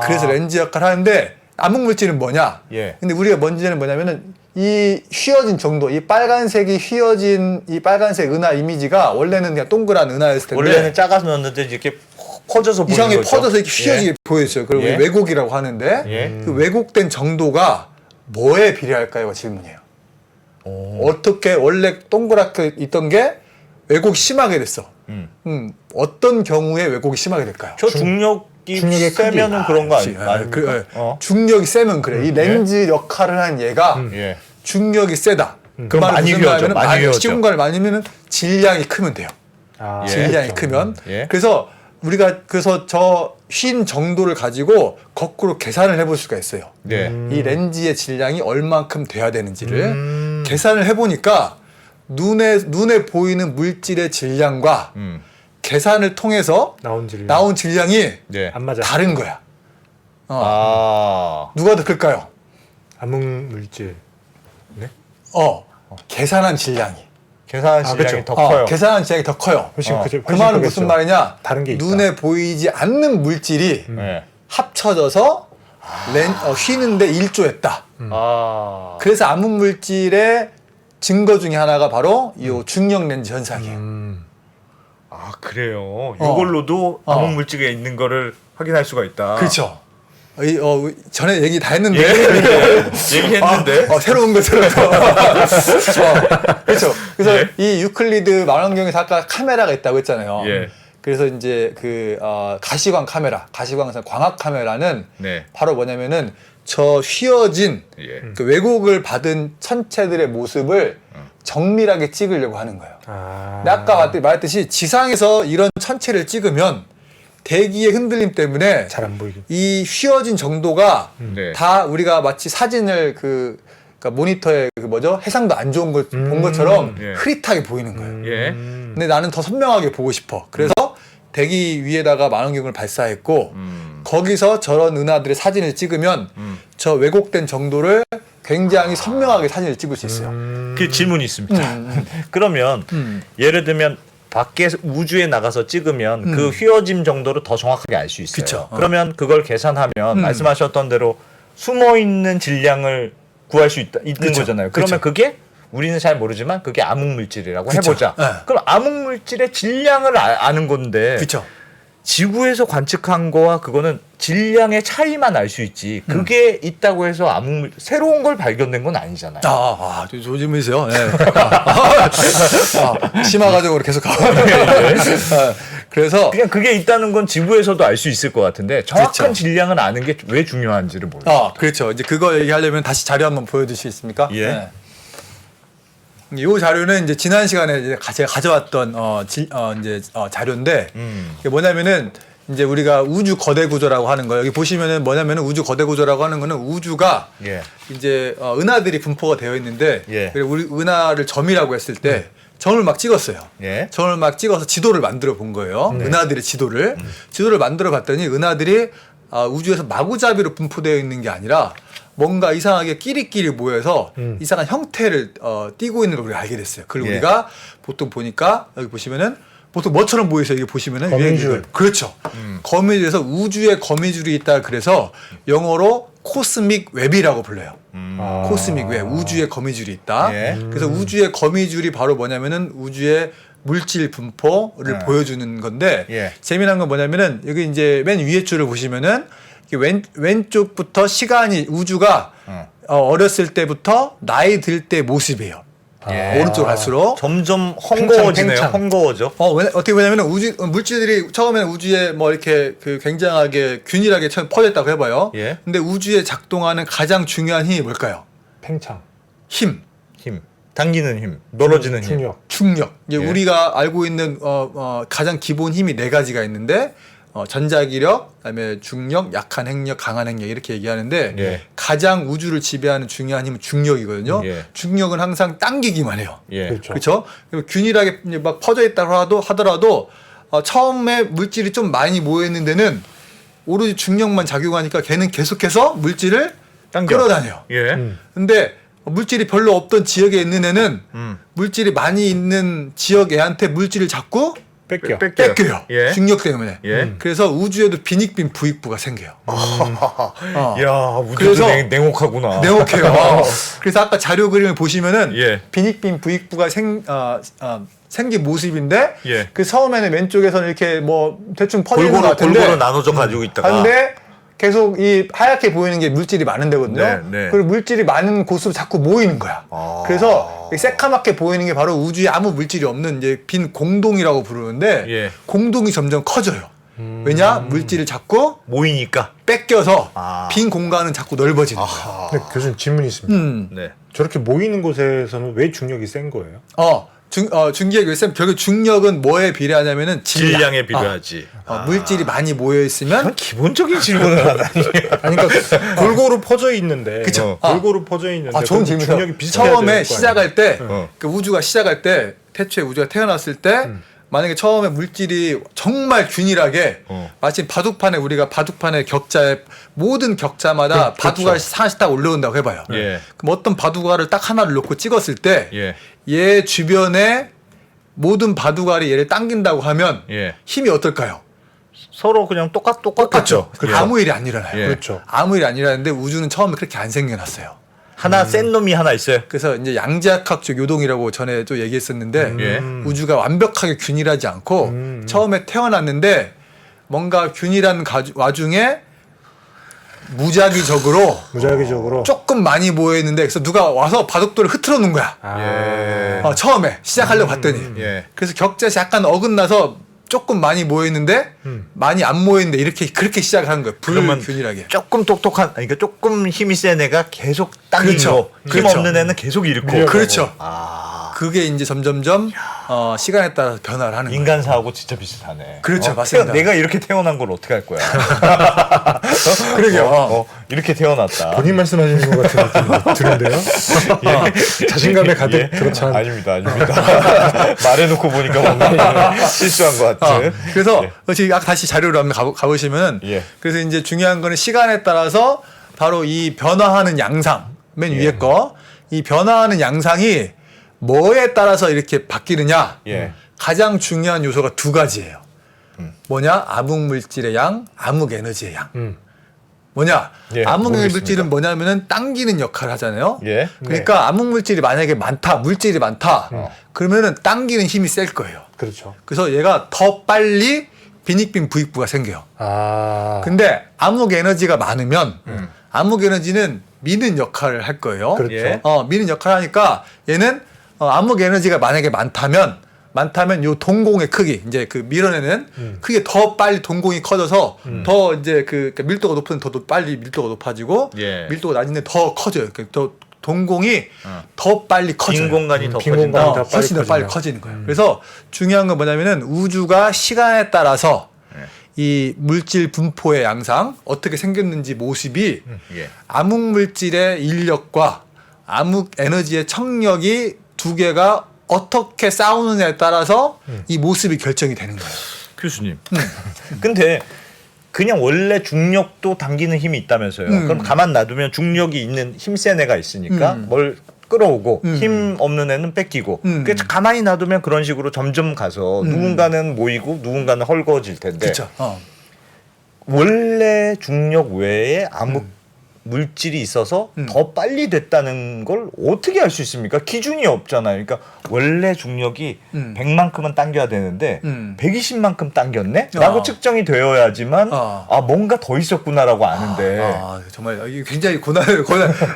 Speaker 4: 그래서 렌즈 역할을 하는데 암흑물질은 뭐냐?
Speaker 2: 예.
Speaker 4: 근데 우리가 문제는 뭐냐면은 이 휘어진 정도, 이 빨간색이 휘어진 이 빨간색 은하 이미지가 원래는 그냥 동그란 은하였을 텐데
Speaker 2: 원래는 작아서 넣었는데 이렇게 퍼져서 보이는
Speaker 4: 이상하게
Speaker 2: 거죠.
Speaker 4: 퍼져서 이렇게 휘어지게
Speaker 2: 예.
Speaker 4: 보여져요. 그걸
Speaker 2: 예.
Speaker 4: 우리 왜곡이라고 하는데
Speaker 2: 예.
Speaker 4: 그 왜곡된 정도가 뭐에 비례할까요? 질문이에요. 어떻게 원래 동그랗게 있던 게 왜곡이 심하게 됐어. 어떤 경우에 왜곡이 심하게 될까요?
Speaker 2: 저 중력이
Speaker 3: 중력의
Speaker 2: 세면은 그런 거 아닙니까?
Speaker 4: 중력이 세면 그래. 이 렌즈 역할을 한 얘가
Speaker 2: 예.
Speaker 4: 중력이 세다. 그
Speaker 2: 그럼 많이 휘어져. 많이 휘어져.
Speaker 4: 시공간을 많이면 질량이 크면 돼요.
Speaker 2: 예.
Speaker 4: 질량이 크면.
Speaker 2: 예.
Speaker 4: 그래서 우리가 저 휜 정도를 가지고 거꾸로 계산을 해볼 수가 있어요.
Speaker 2: 네.
Speaker 4: 이 렌즈의 질량이 얼만큼 돼야 되는지를 계산을 해보니까 눈에 보이는 물질의 질량과 계산을 통해서 나온 질량이
Speaker 2: 네.
Speaker 3: 안 맞아.
Speaker 4: 다른 거야.
Speaker 2: 아.
Speaker 4: 누가 더 클까요?
Speaker 3: 암흑 물질.
Speaker 4: 계산한 질량이.
Speaker 2: 계산 질량이
Speaker 3: 그쵸.
Speaker 2: 더 커요.
Speaker 4: 계산한 질량이 더 커요.
Speaker 3: 훨씬 크죠.
Speaker 4: 그 말은 무슨 말이냐?
Speaker 3: 다른 게 있다.
Speaker 4: 눈에 보이지 않는 물질이
Speaker 2: 네.
Speaker 4: 합쳐져서 휘는데 일조했다.
Speaker 2: 아.
Speaker 4: 그래서 암흑 물질의 증거 중에 하나가 바로 이 중력 렌즈 현상이에요.
Speaker 2: 아 그래요. 이걸로도 암흑 물질에 있는 거를 확인할 수가 있다.
Speaker 4: 그렇죠. 전에 얘기 다 했는데
Speaker 2: 얘기했는데.
Speaker 4: 새로운 것처럼. 그렇죠. 그래서 이 유클리드 망원경에서 아까 카메라가 있다고 했잖아요.
Speaker 2: 예.
Speaker 4: 그래서 이제 그 가시광 카메라, 가시광선 광학 카메라는
Speaker 2: 네.
Speaker 4: 바로 뭐냐면은 저 휘어진
Speaker 2: 예.
Speaker 4: 그 왜곡을 받은 천체들의 모습을 정밀하게 찍으려고 하는 거예요. 근데 아까 말했듯이 지상에서 이런 천체를 찍으면 대기의 흔들림 때문에
Speaker 3: 잘 안 보이게.
Speaker 4: 이 휘어진 정도가
Speaker 2: 네.
Speaker 4: 다 우리가 마치 사진을 그러니까 모니터에 해상도 안 좋은 걸 본 것처럼
Speaker 2: 예.
Speaker 4: 흐릿하게 보이는 거예요.
Speaker 2: 예.
Speaker 4: 근데 나는 더 선명하게 보고 싶어. 그래서 대기 위에다가 망원경을 발사했고 거기서 저런 은하들의 사진을 찍으면 저 왜곡된 정도를 굉장히 선명하게 사진을 찍을 수 있어요.
Speaker 2: 그 질문이 있습니다. 그러면 예를 들면 밖에 우주에 나가서 찍으면 그 휘어짐 정도를 더 정확하게 알 수 있어요.
Speaker 4: 그쵸.
Speaker 2: 그러면 그걸 계산하면 말씀하셨던 대로 숨어 있는 질량을 구할 수 있는
Speaker 4: 그쵸.
Speaker 2: 거잖아요. 그러면 그게 우리는 잘 모르지만 그게 암흑 물질이라고
Speaker 4: 그쵸.
Speaker 2: 해보자.
Speaker 4: 네.
Speaker 2: 그럼 암흑 물질의 질량을 아는 건데
Speaker 4: 그렇죠.
Speaker 2: 지구에서 관측한 거와 그거는 질량의 차이만 알 수 있지. 그게 있다고 해서 새로운 걸 발견된 건 아니잖아요.
Speaker 4: 좋은 질문이세요. 네. 심화 과정으로 계속 가고. 그래서
Speaker 2: 그냥 그게 있다는 건 지구에서도 알 수 있을 것 같은데 정확한
Speaker 4: 그렇죠.
Speaker 2: 질량을 아는 게 왜 중요한지를 모르겠어요.
Speaker 4: 그렇죠. 이제 그거 얘기하려면 다시 자료 한번 보여주시겠습니까?
Speaker 2: 예.
Speaker 4: 네. 이 자료는 이제 지난 시간에 이제 제가 가져왔던 자료인데 이게 뭐냐면은 이제 우리가 우주 거대 구조라고 하는 거 여기 보시면은 뭐냐면은 우주 거대 구조라고 하는 거는 우주가
Speaker 2: 예.
Speaker 4: 이제 은하들이 분포가 되어 있는데
Speaker 2: 예.
Speaker 4: 그리고 우리 은하를 점이라고 했을 때 점을 막 찍었어요.
Speaker 2: 예.
Speaker 4: 점을 막 찍어서 지도를 만들어 본 거예요. 은하들의 지도를 만들어 봤더니 은하들이 우주에서 마구잡이로 분포되어 있는 게 아니라 뭔가 이상하게 끼리끼리 모여서 이상한 형태를 띠고 있는 걸 우리가 알게 됐어요. 그리고
Speaker 2: 예.
Speaker 4: 우리가 보통 보니까 여기 보시면은 보통 뭐처럼 보이세요? 이게 보시면은
Speaker 3: 거미줄.
Speaker 4: 그렇죠. 거미줄에서 우주에 거미줄이 있다 그래서 영어로 코스믹 웹이라고 불러요. 코스믹 웹, 우주에 거미줄이 있다.
Speaker 2: 예.
Speaker 4: 그래서 우주의 거미줄이 바로 뭐냐면은 우주의 물질 분포를 보여주는 건데
Speaker 2: 예.
Speaker 4: 재미난 건 뭐냐면은 여기 이제 맨 위에 줄을 보시면은 왼쪽부터 시간이 우주가 어렸을 때부터 나이 들 때 모습이에요.
Speaker 2: 예.
Speaker 4: 오른쪽 갈수록
Speaker 2: 점점 헝거워지네요.
Speaker 3: 팽창.
Speaker 2: 헝거워져.
Speaker 4: 어떻게 보냐면 물질들이 처음에는 우주에 뭐 이렇게 굉장하게 균일하게 퍼졌다고 해봐요.
Speaker 2: 예.
Speaker 4: 근데 우주에 작동하는 가장 중요한 힘이 뭘까요?
Speaker 3: 팽창.
Speaker 4: 힘.
Speaker 2: 당기는 힘, 멀어지는 힘.
Speaker 3: 중력.
Speaker 4: 중력. 이제
Speaker 2: 예.
Speaker 4: 우리가 알고 있는 가장 기본 힘이 4가지가 있는데 전자기력, 그다음에 중력, 약한 핵력, 강한 핵력 이렇게 얘기하는데
Speaker 2: 예.
Speaker 4: 가장 우주를 지배하는 중요한 힘은 중력이거든요.
Speaker 2: 예.
Speaker 4: 중력은 항상 당기기만 해요.
Speaker 2: 예.
Speaker 3: 그렇죠.
Speaker 4: 그렇죠? 균일하게 이제 막 퍼져 있다고 하더라도 처음에 물질이 좀 많이 모여 있는 데는 오로지 중력만 작용하니까 걔는 계속해서 물질을
Speaker 2: 당겨.
Speaker 4: 끌어다녀요.
Speaker 2: 예.
Speaker 4: 근데 물질이 별로 없던 지역에 있는 애는 물질이 많이 있는 지역 애한테 물질을 자꾸 뺏겨요.
Speaker 2: 예.
Speaker 4: 중력 때문에.
Speaker 2: 예.
Speaker 4: 그래서 우주에도 빈익빈 부익부가 생겨요.
Speaker 2: 야, 우주도
Speaker 4: 그래서
Speaker 2: 냉혹하구나.
Speaker 4: 냉혹해요. 그래서 아까 자료 그림을 보시면은
Speaker 2: 예.
Speaker 4: 빈익빈 부익부가 생긴 모습인데
Speaker 2: 예.
Speaker 4: 그 처음에는 왼쪽에서는 이렇게 뭐 대충 퍼져 있는 것 같은데
Speaker 2: 골고루 나눠져 가지고 있다가.
Speaker 4: 근데 계속 이 하얗게 보이는 게 물질이 많은 데거든요.
Speaker 2: 네, 네.
Speaker 4: 그리고 물질이 많은 곳으로 자꾸 모이는 거야. 그래서 이 새까맣게 보이는 게 바로 우주에 아무 물질이 없는 이제 빈 공동이라고 부르는데
Speaker 2: 예.
Speaker 4: 공동이 점점 커져요. 왜냐? 물질을 자꾸
Speaker 2: 모이니까.
Speaker 4: 뺏겨서
Speaker 2: 아.
Speaker 4: 빈 공간은 자꾸 넓어지는 거야.
Speaker 3: 근데 교수님 질문이 있습니다.
Speaker 2: 네.
Speaker 3: 저렇게 모이는 곳에서는 왜 중력이 센 거예요?
Speaker 4: 중기의 결선 결국 중력은 뭐에 비례하냐면은
Speaker 2: 질량에 비례하지.
Speaker 4: 물질이 많이 모여 있으면
Speaker 2: 그런 기본적인 질문을 하다니.
Speaker 3: 아니 그러니까 골고루 퍼져 있는데
Speaker 4: 그쵸.
Speaker 3: 골고루 퍼져 있는데
Speaker 4: 좋은
Speaker 3: 그럼
Speaker 4: 질문이죠.
Speaker 3: 중력이 비슷해야
Speaker 4: 처음에
Speaker 3: 될거
Speaker 4: 시작할 때,
Speaker 2: 어.
Speaker 4: 그 우주가 시작할 때, 태초에 우주가 태어났을 때, 만약에 처음에 물질이 정말 균일하게, 마치 바둑판에 우리가 바둑판의 격자에 모든 격자마다 바둑알 하나씩 딱 올라온다고 해봐요.
Speaker 2: 예.
Speaker 4: 그럼 어떤 바둑알을 딱 하나를 놓고 찍었을 때,
Speaker 2: 예.
Speaker 4: 얘 주변에 모든 바둑알이 얘를 당긴다고 하면
Speaker 2: 예.
Speaker 4: 힘이 어떨까요?
Speaker 2: 서로 그냥 똑같죠.
Speaker 4: 똑같죠.
Speaker 2: 예.
Speaker 4: 아무 일이 안 일어나요.
Speaker 2: 예.
Speaker 3: 그렇죠.
Speaker 4: 아무 일이 안 일어나는데 우주는 처음에 그렇게 안 생겨났어요.
Speaker 2: 하나 센 놈이 하나 있어요.
Speaker 4: 그래서 이제 양자역학적 요동이라고 전에 또 얘기했었는데
Speaker 2: 예.
Speaker 4: 우주가 완벽하게 균일하지 않고 처음에 태어났는데 뭔가 균일한 와중에 무작위적으로
Speaker 3: 조금
Speaker 4: 많이 모여 있는데 그래서 누가 와서 바둑돌을 흐트러 놓은 거야.
Speaker 2: 예.
Speaker 4: 처음에 시작하려고 봤더니
Speaker 2: 예.
Speaker 4: 그래서 격자에서 약간 어긋나서 조금 많이 모여 있는데 많이 안 모여 있는데 이렇게 그렇게 시작을 하는 거예요.
Speaker 2: 그러면
Speaker 4: 불균일하게.
Speaker 2: 조금 똑똑한, 그러니까 조금 힘이 센 애가 계속 당기고
Speaker 4: 그렇죠.
Speaker 2: 힘
Speaker 4: 그렇죠.
Speaker 2: 없는 애는 계속 잃고.
Speaker 3: 밀려가고.
Speaker 4: 그렇죠.
Speaker 2: 아,
Speaker 4: 그게 이제 점점점 시간에 따라서 변화를 하는 거예요.
Speaker 2: 인간사하고 진짜 비슷하네.
Speaker 4: 그렇죠, 맞습니다.
Speaker 2: 내가 이렇게 태어난 걸 어떻게 할 거야?
Speaker 4: 그러게요.
Speaker 2: 이렇게 태어났다.
Speaker 3: 본인 말씀하시는 것 같은 느낌이 드는데요. 자신감에 가득 그렇지 않.
Speaker 2: 아닙니다. 말해놓고 보니까 뭔가 실수한 것 같은.
Speaker 4: 그래서
Speaker 2: 예.
Speaker 4: 지금 아까 다시 자료로 한번 가보시면
Speaker 2: 예.
Speaker 4: 그래서 이제 중요한 거는 시간에 따라서 바로 이 변화하는 양상 맨 위에 거 이 변화하는 양상이 뭐에 따라서 이렇게 바뀌느냐
Speaker 2: 예.
Speaker 4: 가장 중요한 요소가 두 가지예요. 뭐냐 암흑 물질의 양, 암흑 에너지의 양. 뭐냐
Speaker 2: 예,
Speaker 4: 암흑
Speaker 2: 모르겠습니다.
Speaker 4: 물질은 뭐냐면은 당기는 역할을 하잖아요.
Speaker 2: 예.
Speaker 4: 그러니까 암흑 물질이 만약에 많다, 물질이 많다, 그러면은 당기는 힘이 셀 거예요.
Speaker 3: 그렇죠.
Speaker 4: 그래서 얘가 더 빨리 빈익빈 부익부가 생겨요. 근데 암흑 에너지가 많으면 암흑 에너지는 미는 역할을 할 거예요.
Speaker 3: 그렇죠.
Speaker 2: 예.
Speaker 4: 미는 역할을 하니까 얘는 암흑 에너지가 만약에 많다면 요 동공의 크기 이제 그 밀어내는 크게 더 빨리 동공이 커져서 더 이제 그러니까 밀도가 높은 더 빨리 밀도가 높아지고
Speaker 2: 예.
Speaker 4: 밀도가 낮은데 더 커져요. 그러니까 더 동공이 더 빨리 커져요.
Speaker 2: 빈 공간이 더
Speaker 3: 빈
Speaker 2: 커진다.
Speaker 3: 공간이 더
Speaker 4: 훨씬 더 빨리 커지는 거예요. 그래서 중요한 건 뭐냐면은 우주가 시간에 따라서 이 물질 분포의 양상 어떻게 생겼는지 모습이
Speaker 2: 예.
Speaker 4: 암흑 물질의 인력과 암흑 에너지의 청력이 두 개가 어떻게 싸우느냐에 따라서 이 모습이 결정이 되는 거예요.
Speaker 2: 교수님. 근데 그냥 원래 중력도 당기는 힘이 있다면서요. 그럼 가만 놔두면 중력이 있는 힘센 애가 있으니까 뭘 끌어오고 힘 없는 애는 뺏기고. 그래서 가만히 놔두면 그런 식으로 점점 가서 누군가는 모이고 누군가는 헐거워질 텐데.
Speaker 4: 그렇죠.
Speaker 2: 원래 중력 외에 암흑 물질이 있어서 더 빨리 됐다는 걸 어떻게 알 수 있습니까? 기준이 없잖아요. 그러니까 원래 중력이 100만큼은 당겨야 되는데 120만큼 당겼네? 라고 측정이 되어야지만 뭔가 더 있었구나라고 아는데
Speaker 4: 정말 이게 굉장히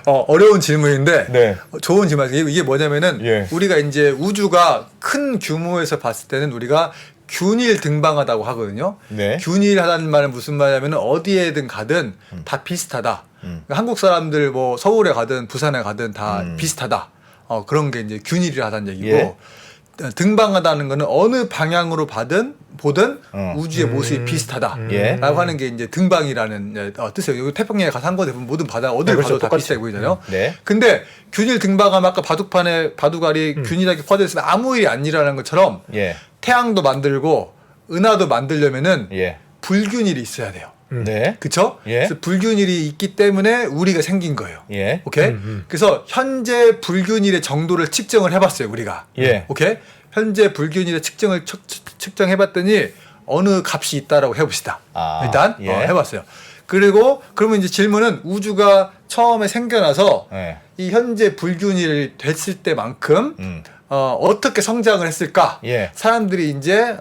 Speaker 4: 어려운 질문인데
Speaker 2: 네.
Speaker 4: 좋은 질문이에요. 이게 뭐냐면은
Speaker 2: 예.
Speaker 4: 우리가 이제 우주가 큰 규모에서 봤을 때는 우리가 균일 등방하다고 하거든요.
Speaker 2: 네.
Speaker 4: 균일하다는 말은 무슨 말이냐면 어디에든 가든 다 비슷하다. 그러니까 한국 사람들 뭐 서울에 가든 부산에 가든 다 비슷하다. 그런 게 이제 균일하다는 얘기고
Speaker 2: 예.
Speaker 4: 등방하다는 거는 어느 방향으로 보든 우주의 모습이
Speaker 2: 예.
Speaker 4: 비슷하다라고 하는 게 이제 등방이라는 뜻이에요. 여기 태평양에 가서 한 곳에 보면 모든 바다 어딜
Speaker 3: 그렇죠.
Speaker 4: 봐도 다
Speaker 3: 똑같이.
Speaker 4: 비슷해 보이잖아요.
Speaker 2: 네.
Speaker 4: 근데 균일 등방하면 아까 바둑판에 바둑알이 균일하게 퍼져 있으면 아무 일이 안 일어나는 것처럼
Speaker 2: 예.
Speaker 4: 태양도 만들고 은하도 만들려면은
Speaker 2: 예.
Speaker 4: 불균일이 있어야 돼요.
Speaker 2: 네.
Speaker 4: 그쵸?
Speaker 2: 예.
Speaker 4: 그래서 불균일이 있기 때문에 우리가 생긴 거예요.
Speaker 2: 예.
Speaker 4: 오케이? 그래서 현재 불균일의 정도를 측정을 해봤어요, 우리가.
Speaker 2: 예.
Speaker 4: 오케이? 현재 불균일의 측정을 측정해봤더니 어느 값이 있다라고 해봅시다. 일단
Speaker 2: 예.
Speaker 4: 해봤어요. 그리고 그러면 이제 질문은 우주가 처음에 생겨나서
Speaker 2: 예.
Speaker 4: 이 현재 불균일이 됐을 때만큼 어떻게 성장을 했을까?
Speaker 2: 예.
Speaker 4: 사람들이 이제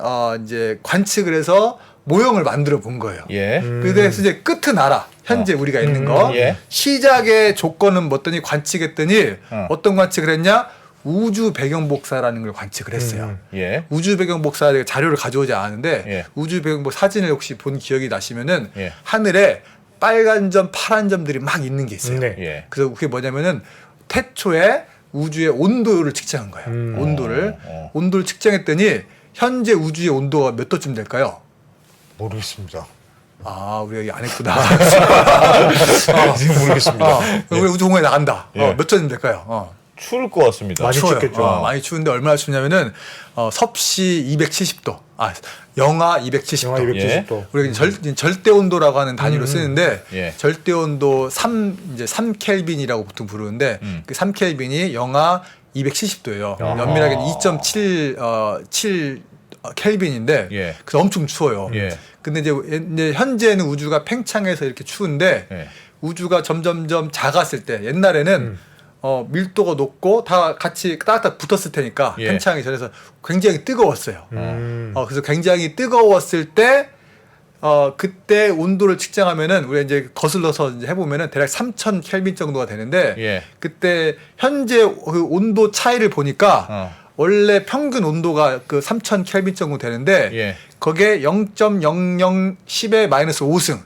Speaker 4: 관측을 해서 모형을 만들어 본 거예요.
Speaker 2: 예.
Speaker 4: 그래서 이제 끝은 알아. 현재 우리가 있는 거.
Speaker 2: 예.
Speaker 4: 시작의 조건은 뭐더니 관측했더니 어떤 관측을 했냐? 우주 배경 복사라는 걸 관측을 했어요.
Speaker 2: 예.
Speaker 4: 우주 배경 복사 자료를 가져오지 않았는데
Speaker 2: 예.
Speaker 4: 우주 배경 복사 사진을 혹시 본 기억이 나시면은
Speaker 2: 예.
Speaker 4: 하늘에 빨간 점, 파란 점들이 막 있는 게 있어요.
Speaker 3: 네.
Speaker 2: 예.
Speaker 4: 그래서 그게 뭐냐면은 태초에 우주의 온도를 측정한 거예요. 온도를 측정했더니 현재 우주의 온도가 몇 도쯤 될까요?
Speaker 2: 모르겠습니다.
Speaker 4: 아, 우리가 이게 안 했구나.
Speaker 2: 지금 모르겠습니다.
Speaker 4: 우리 우주공간에 나간다.
Speaker 2: 예.
Speaker 4: 몇 도쯤 될까요?
Speaker 2: 추울 것 같습니다.
Speaker 3: 많이
Speaker 4: 추워요.
Speaker 3: 춥겠죠.
Speaker 4: 많이 추운데 얼마나 춥냐면은 섭씨 270도. 영하 270도.
Speaker 3: 영하 270도.
Speaker 4: 우리가 절대 온도라고 하는 단위로 쓰는데
Speaker 2: 예.
Speaker 4: 절대 온도 3 켈빈이라고 보통 부르는데 그 3 켈빈이 영하 270도예요. 연밀하게는 2.7 켈빈인데
Speaker 2: 예.
Speaker 4: 그래서 엄청 추워요.
Speaker 2: 예.
Speaker 4: 근데 이제 현재는 우주가 팽창해서 이렇게 추운데
Speaker 2: 예.
Speaker 4: 우주가 점점점 작았을 때 옛날에는 밀도가 높고 다 같이 딱딱 붙었을 테니까
Speaker 2: 예.
Speaker 4: 팽창하기 전에서 굉장히 뜨거웠어요.
Speaker 3: 음.
Speaker 4: 그래서 굉장히 뜨거웠을 때 그때 온도를 측정하면은 우리가 이제 거슬러서 이제 해보면은 대략 3,000 켈빈 정도가 되는데
Speaker 2: 예.
Speaker 4: 그때 현재 그 온도 차이를 보니까 원래 평균 온도가 그 3,000 켈빈 정도 되는데
Speaker 2: 예.
Speaker 4: 거기에 0.0010의 마이너스 5승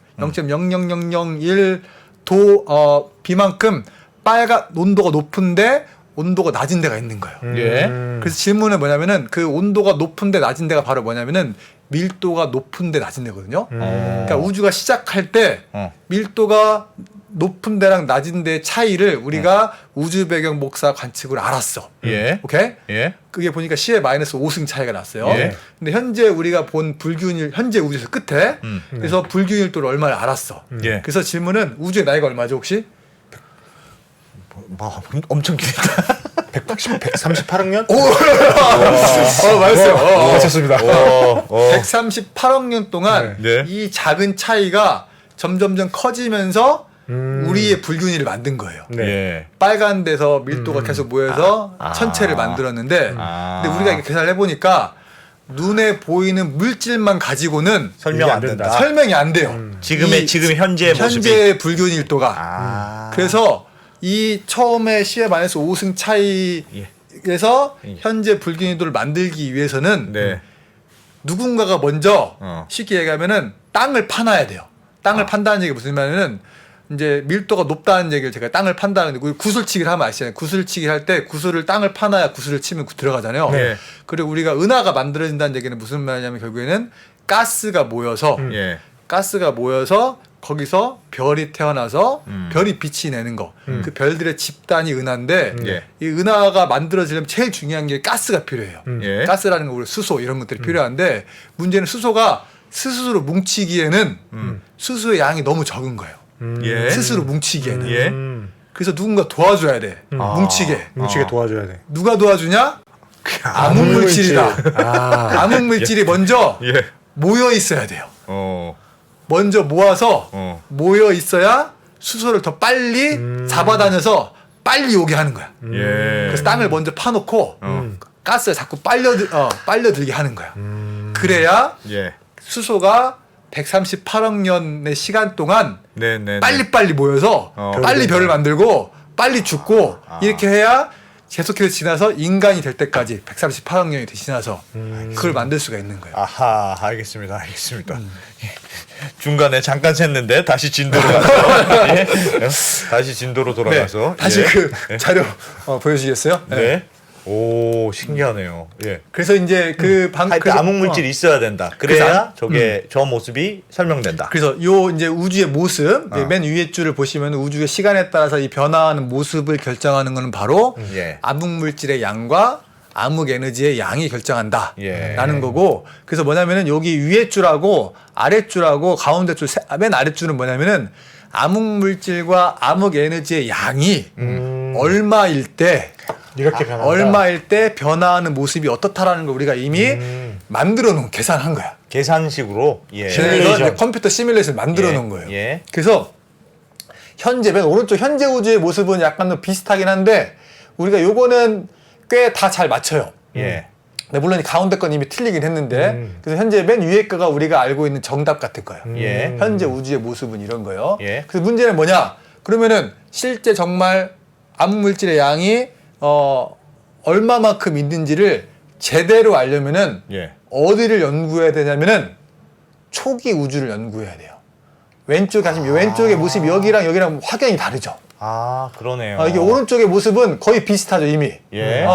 Speaker 4: 0.00001도 비만큼 빨간 온도가 높은데 온도가 낮은 데가 있는 거예요.
Speaker 2: 예.
Speaker 4: 그래서 질문은 뭐냐면은 그 온도가 높은데 낮은 데가 바로 뭐냐면은 밀도가 높은데 낮은 데거든요. 그러니까 우주가 시작할 때 밀도가 높은 데랑 낮은 데의 차이를 우리가 우주 배경 복사 관측으로 알았어.
Speaker 2: 예.
Speaker 4: 오케이?
Speaker 2: 예.
Speaker 4: 그게 보니까 10의 마이너스 5승 차이가 났어요.
Speaker 2: 예.
Speaker 4: 근데 현재 우리가 본 불균일 현재 우주에서 끝에 그래서 불균일도를 얼마를 알았어.
Speaker 2: 예.
Speaker 4: 그래서 질문은 우주의 나이가 얼마죠 혹시?
Speaker 2: 엄청 길다.
Speaker 3: 138억 년?
Speaker 4: 맞았어요.
Speaker 3: 맞췄습니다.
Speaker 4: 138억 년 동안
Speaker 2: 네.
Speaker 4: 이 작은 차이가 점점점 커지면서 우리의 불균일을 만든 거예요.
Speaker 3: 네.
Speaker 2: 예.
Speaker 4: 빨간 데서 밀도가 계속 모여서 천체를 만들었는데 근데 우리가 이렇게 계산을 해보니까 눈에 보이는 물질만 가지고는
Speaker 2: 설명
Speaker 3: 이게
Speaker 2: 안
Speaker 3: 안 된다.
Speaker 2: 된다.
Speaker 4: 설명이 안 돼요.
Speaker 2: 지금 현재의 모습이.
Speaker 4: 현재의 불균일도가. 그래서 이 처음에 10의 마이너스 5승 차이에서 현재 불균일도를 만들기 위해서는
Speaker 2: 네.
Speaker 4: 누군가가 먼저
Speaker 2: 어.
Speaker 4: 쉽게 얘기하면은 땅을 파놔야 돼요. 땅을 판다는 얘기 무슨 말이냐면은 이제 밀도가 높다는 얘기를 제가 땅을 판다는 데 구슬치기를 하면 아시잖아요. 구슬치기 할 때 구슬을 땅을 파놔야 구슬을 치면 들어가잖아요.
Speaker 2: 네.
Speaker 4: 그리고 우리가 은하가 만들어진다는 얘기는 무슨 말이냐면 결국에는 가스가 모여서
Speaker 2: 예.
Speaker 4: 가스가 모여서 거기서 별이 태어나서 별이 빛이 내는 거. 그 별들의 집단이 은하인데
Speaker 2: 예.
Speaker 4: 이 은하가 만들어지려면 제일 중요한 게 가스가 필요해요.
Speaker 2: 예.
Speaker 4: 가스라는 거 우리 수소 이런 것들이 필요한데 문제는 수소가 스스로 뭉치기에는 수소의 양이 너무 적은 거예요.
Speaker 2: 예.
Speaker 4: 스스로 뭉치기에는.
Speaker 2: 예.
Speaker 4: 그래서 누군가 도와줘야 돼. 뭉치게.
Speaker 3: 뭉치게 도와줘야 돼.
Speaker 4: 누가 도와주냐? 암흑물질이다. 암흑물질이 먼저
Speaker 2: 예.
Speaker 4: 모여 있어야 돼요. 먼저 모아서 모여 있어야 수소를 더 빨리 잡아다녀서 빨리 오게 하는 거야.
Speaker 2: 예.
Speaker 4: 그래서 땅을 먼저 파놓고 가스를 자꾸 빨려들게 하는 거야. 그래야
Speaker 2: 예.
Speaker 4: 수소가 138억 년의 시간 동안
Speaker 2: 네.
Speaker 4: 빨리빨리 모여서 빨리 별을 만들고 빨리 죽고 이렇게 해야 계속해서 지나서 인간이 될 때까지 138억 년이 지나서 그걸 만들 수가 있는 거예요.
Speaker 2: 아하, 알겠습니다. 예. 중간에 잠깐 샜는데 다시 진도로 가서 예. 다시 진도로 돌아가서
Speaker 4: 다시
Speaker 2: 예.
Speaker 4: 그 자료 보여주시겠어요?
Speaker 2: 네. 오, 신기하네요. 예.
Speaker 4: 그래서 이제
Speaker 2: 하여튼 암흑물질이 있어야 된다. 그래야 저게 저 모습이 설명된다.
Speaker 4: 그래서 요 이제 우주의 모습 맨 위에 줄을 보시면 우주의 시간에 따라서 이 변화하는 모습을 결정하는 것은 바로
Speaker 2: 예.
Speaker 4: 암흑물질의 양과 암흑 에너지의 양이 결정한다.
Speaker 2: 예.
Speaker 4: 라는 거고 그래서 뭐냐면은 여기 위에 줄하고 아래 줄하고 가운데 줄 맨 아래 줄은 뭐냐면은 암흑물질과 암흑 에너지의 양이 얼마일 때
Speaker 3: 이렇게 변한다.
Speaker 4: 얼마일 때 변화하는 모습이 어떻다라는 걸 우리가 이미 만들어 놓은 계산한 거야.
Speaker 2: 계산식으로 예.
Speaker 4: 그래서 이제 컴퓨터 시뮬레이션 만들어 놓은 거예요.
Speaker 2: 예.
Speaker 4: 그래서 현재 맨 오른쪽 현재 우주의 모습은 약간 더 비슷하긴 한데 우리가 요거는 꽤 다 잘 맞춰요.
Speaker 2: 예.
Speaker 4: 네, 물론 이 가운데 건 이미 틀리긴 했는데 그래서 현재 맨 위에 거가 우리가 알고 있는 정답 같을 거예요.
Speaker 2: 예.
Speaker 4: 현재 우주의 모습은 이런 거예요.
Speaker 2: 예.
Speaker 4: 그래서 문제는 뭐냐? 그러면은 실제 정말 암물질의 양이 얼마만큼 있는지를 제대로 알려면은
Speaker 2: 예.
Speaker 4: 어디를 연구해야 되냐면은 초기 우주를 연구해야 돼요. 왼쪽 가시면 왼쪽의 모습이 여기랑 확연히 다르죠.
Speaker 2: 아 그러네요.
Speaker 4: 이게 오른쪽의 모습은 거의 비슷하죠 이미.
Speaker 2: 예.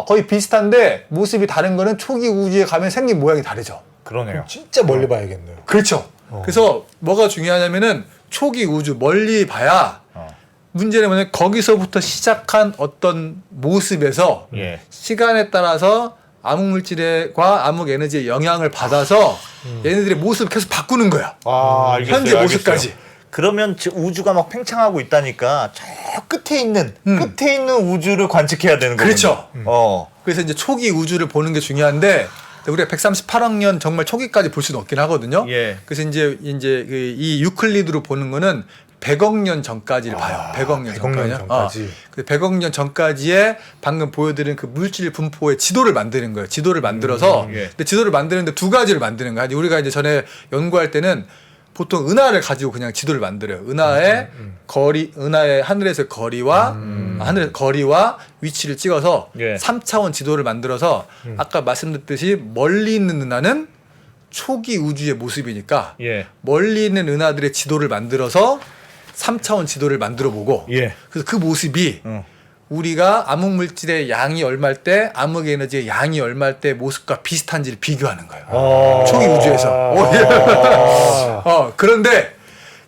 Speaker 4: 거의 비슷한데 모습이 다른 거는 초기 우주에 가면 생긴 모양이 다르죠.
Speaker 2: 그러네요.
Speaker 3: 진짜 멀리 봐야겠네요.
Speaker 4: 그렇죠. 그래서 뭐가 중요하냐면은 초기 우주 멀리 봐야 문제는 뭐냐면 거기서부터 시작한 어떤 모습에서
Speaker 2: 예.
Speaker 4: 시간에 따라서 암흑물질과 암흑에너지의 영향을 받아서 얘네들의 모습을 계속 바꾸는 거야.
Speaker 2: 알겠어요,
Speaker 4: 현재 모습까지.
Speaker 2: 알겠어요. 그러면 우주가 막 팽창하고 있다니까 저 끝에 있는 우주를 관측해야 되는 거군요.
Speaker 4: 그렇죠. 그래서 이제 초기 우주를 보는 게 중요한데 우리가 138억 년 정말 초기까지 볼 수는 없긴 하거든요.
Speaker 2: 예.
Speaker 4: 그래서 이제 이 유클리드로 보는 거는 100억 년 전까지를 봐요. 100억 년
Speaker 3: 100억 년 전까지.
Speaker 4: 100억 년 전까지의 방금 보여드린 그 물질 분포의 지도를 만드는 거예요. 지도를 만들어서
Speaker 2: 예.
Speaker 4: 근데 지도를 만드는데 두 가지를 만드는 거야. 우리가 이제 전에 연구할 때는 보통 은하를 가지고 그냥 지도를 만들어요. 은하의 거리, 은하의 하늘에서 거리와 거리와 위치를 찍어서
Speaker 2: 예.
Speaker 4: 3차원 지도를 만들어서 아까 말씀드렸듯이 멀리 있는 은하는 초기 우주의 모습이니까
Speaker 2: 예.
Speaker 4: 멀리 있는 은하들의 지도를 만들어서 3차원 지도를 만들어 보고
Speaker 2: 예.
Speaker 4: 그래서 그 모습이 우리가 암흑물질의 양이 얼마일 때 암흑에너지의 양이 얼마일 때 모습과 비슷한지를 비교하는 거예요. 초기 우주에서. 그런데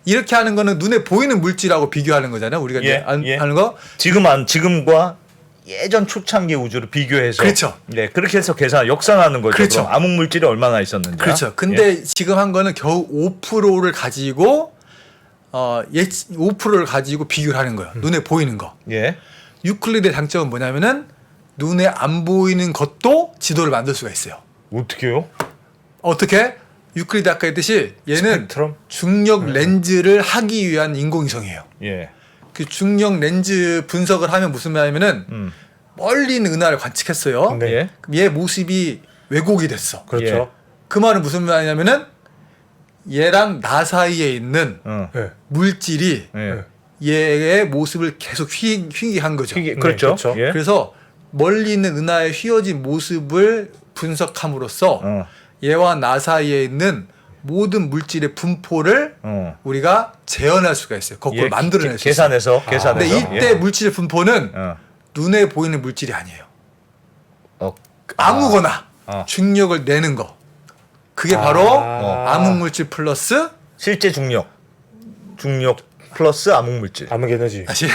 Speaker 4: 이렇게 하는 거는 눈에 보이는 물질하고 비교하는 거잖아요. 우리가 이제 하는 거.
Speaker 2: 지금과 예전 초창기 우주를 비교해서
Speaker 4: 그렇죠.
Speaker 2: 네, 그렇게 해서 역산하는 거죠.
Speaker 4: 그렇죠.
Speaker 2: 그럼 암흑 물질이 얼마나 있었는지.
Speaker 4: 그렇죠. 근데 지금 한 거는 겨우 5%를 가지고 5%를 가지고 비교를 하는 거예요. 눈에 보이는 거.
Speaker 2: 예.
Speaker 4: 유클리드의 장점은 뭐냐면은 눈에 안 보이는 것도 지도를 만들 수가 있어요.
Speaker 2: 어떻게요?
Speaker 4: 어떻게? 유클리드 아까 했듯이 얘는
Speaker 3: 스펙트럼?
Speaker 4: 중력 렌즈를 하기 위한 인공위성이에요.
Speaker 2: 예.
Speaker 4: 그 중력 렌즈 분석을 하면 무슨 말이냐면은 멀리 있는 은하를 관측했어요.
Speaker 3: 네.
Speaker 2: 예.
Speaker 4: 그럼 얘 모습이 왜곡이 됐어.
Speaker 3: 그렇죠.
Speaker 2: 예.
Speaker 4: 그 말은 무슨 말이냐면은 얘랑 나 사이에 있는
Speaker 3: 네.
Speaker 4: 물질이
Speaker 2: 예.
Speaker 4: 얘의 모습을 계속 휘기한 거죠.
Speaker 2: 그렇죠.
Speaker 3: 그렇죠.
Speaker 2: 예.
Speaker 4: 그래서 멀리 있는 은하의 휘어진 모습을 분석함으로써 얘와 나 사이에 있는 모든 물질의 분포를 우리가 재현할 수가 있어요. 그걸 만들어낼 수 있어요.
Speaker 2: 계산해서.
Speaker 4: 근데 이때 물질의 분포는 눈에 보이는 물질이 아니에요. 아무거나 중력을 내는 거. 그게 바로 암흑물질 플러스
Speaker 2: 실제 중력 플러스 암흑 물질.
Speaker 3: 암흑 에너지.
Speaker 4: 다시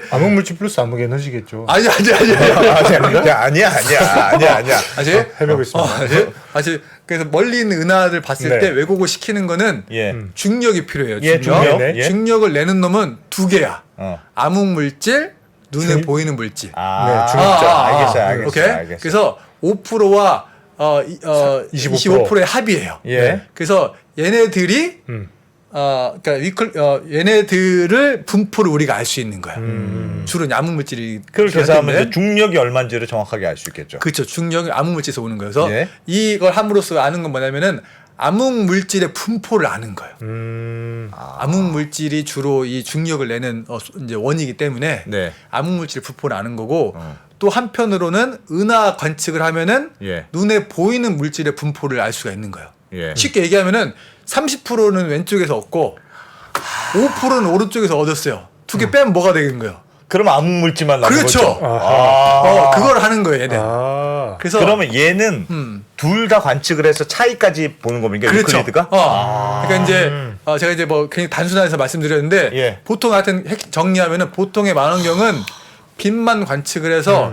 Speaker 3: 암흑 물질 플러스 암흑 에너지겠죠.
Speaker 4: 아니야.
Speaker 2: 아니야.
Speaker 4: 다시
Speaker 3: 해보겠습니다.
Speaker 4: 다시 그래서 멀리 있는 은하를 봤을
Speaker 3: 네.
Speaker 4: 때 왜곡을 시키는 거는
Speaker 2: 예.
Speaker 4: 중력이 필요해요.
Speaker 2: 예,
Speaker 4: 중력.
Speaker 2: 예.
Speaker 4: 중력을 내는 놈은 두 개야. 암흑 물질, 눈에 보이는 물질.
Speaker 3: 네, 중력자.
Speaker 2: 알겠어요.
Speaker 4: 오케이. 그래서 5%와 25%의 합이에요.
Speaker 2: 예.
Speaker 4: 그래서 얘네들이 얘네들을 분포를 우리가 알 수 있는 거야. 주로 암흑 물질이
Speaker 2: 그걸 계산하면 이제 중력이 얼마인지를 정확하게 알 수 있겠죠.
Speaker 4: 그렇죠. 중력이 암흑 물질에서 오는 거예요. 그래서
Speaker 2: 예.
Speaker 4: 이걸 함으로써 아는 건 뭐냐면은 암흑 물질의 분포를 아는 거예요. 암흑 물질이 주로 이 중력을 내는 이제 원이기 때문에
Speaker 2: 네.
Speaker 4: 암흑 물질 분포를 아는 거고 또 한편으로는 은하 관측을 하면은
Speaker 2: 예.
Speaker 4: 눈에 보이는 물질의 분포를 알 수가 있는 거예요.
Speaker 2: 예.
Speaker 4: 쉽게 얘기하면은 30%는 왼쪽에서 얻고 5%는 오른쪽에서 얻었어요. 두 개 빼면 뭐가 되는 거예요?
Speaker 2: 그럼 암흑 물질만 남은
Speaker 4: 그렇죠.
Speaker 2: 거죠.
Speaker 4: 그걸 하는 거예요, 얘는. 그래서
Speaker 2: 그러면 얘는 둘 다 관측을 해서 차이까지 보는 겁니까?
Speaker 4: 그렇죠.
Speaker 2: 유클리드가?
Speaker 4: 그러니까 이제 제가 이제 뭐 그냥 단순화해서 말씀드렸는데
Speaker 2: 예.
Speaker 4: 보통 하여튼 정리하면은 보통의 망원경은 빛만 관측을 해서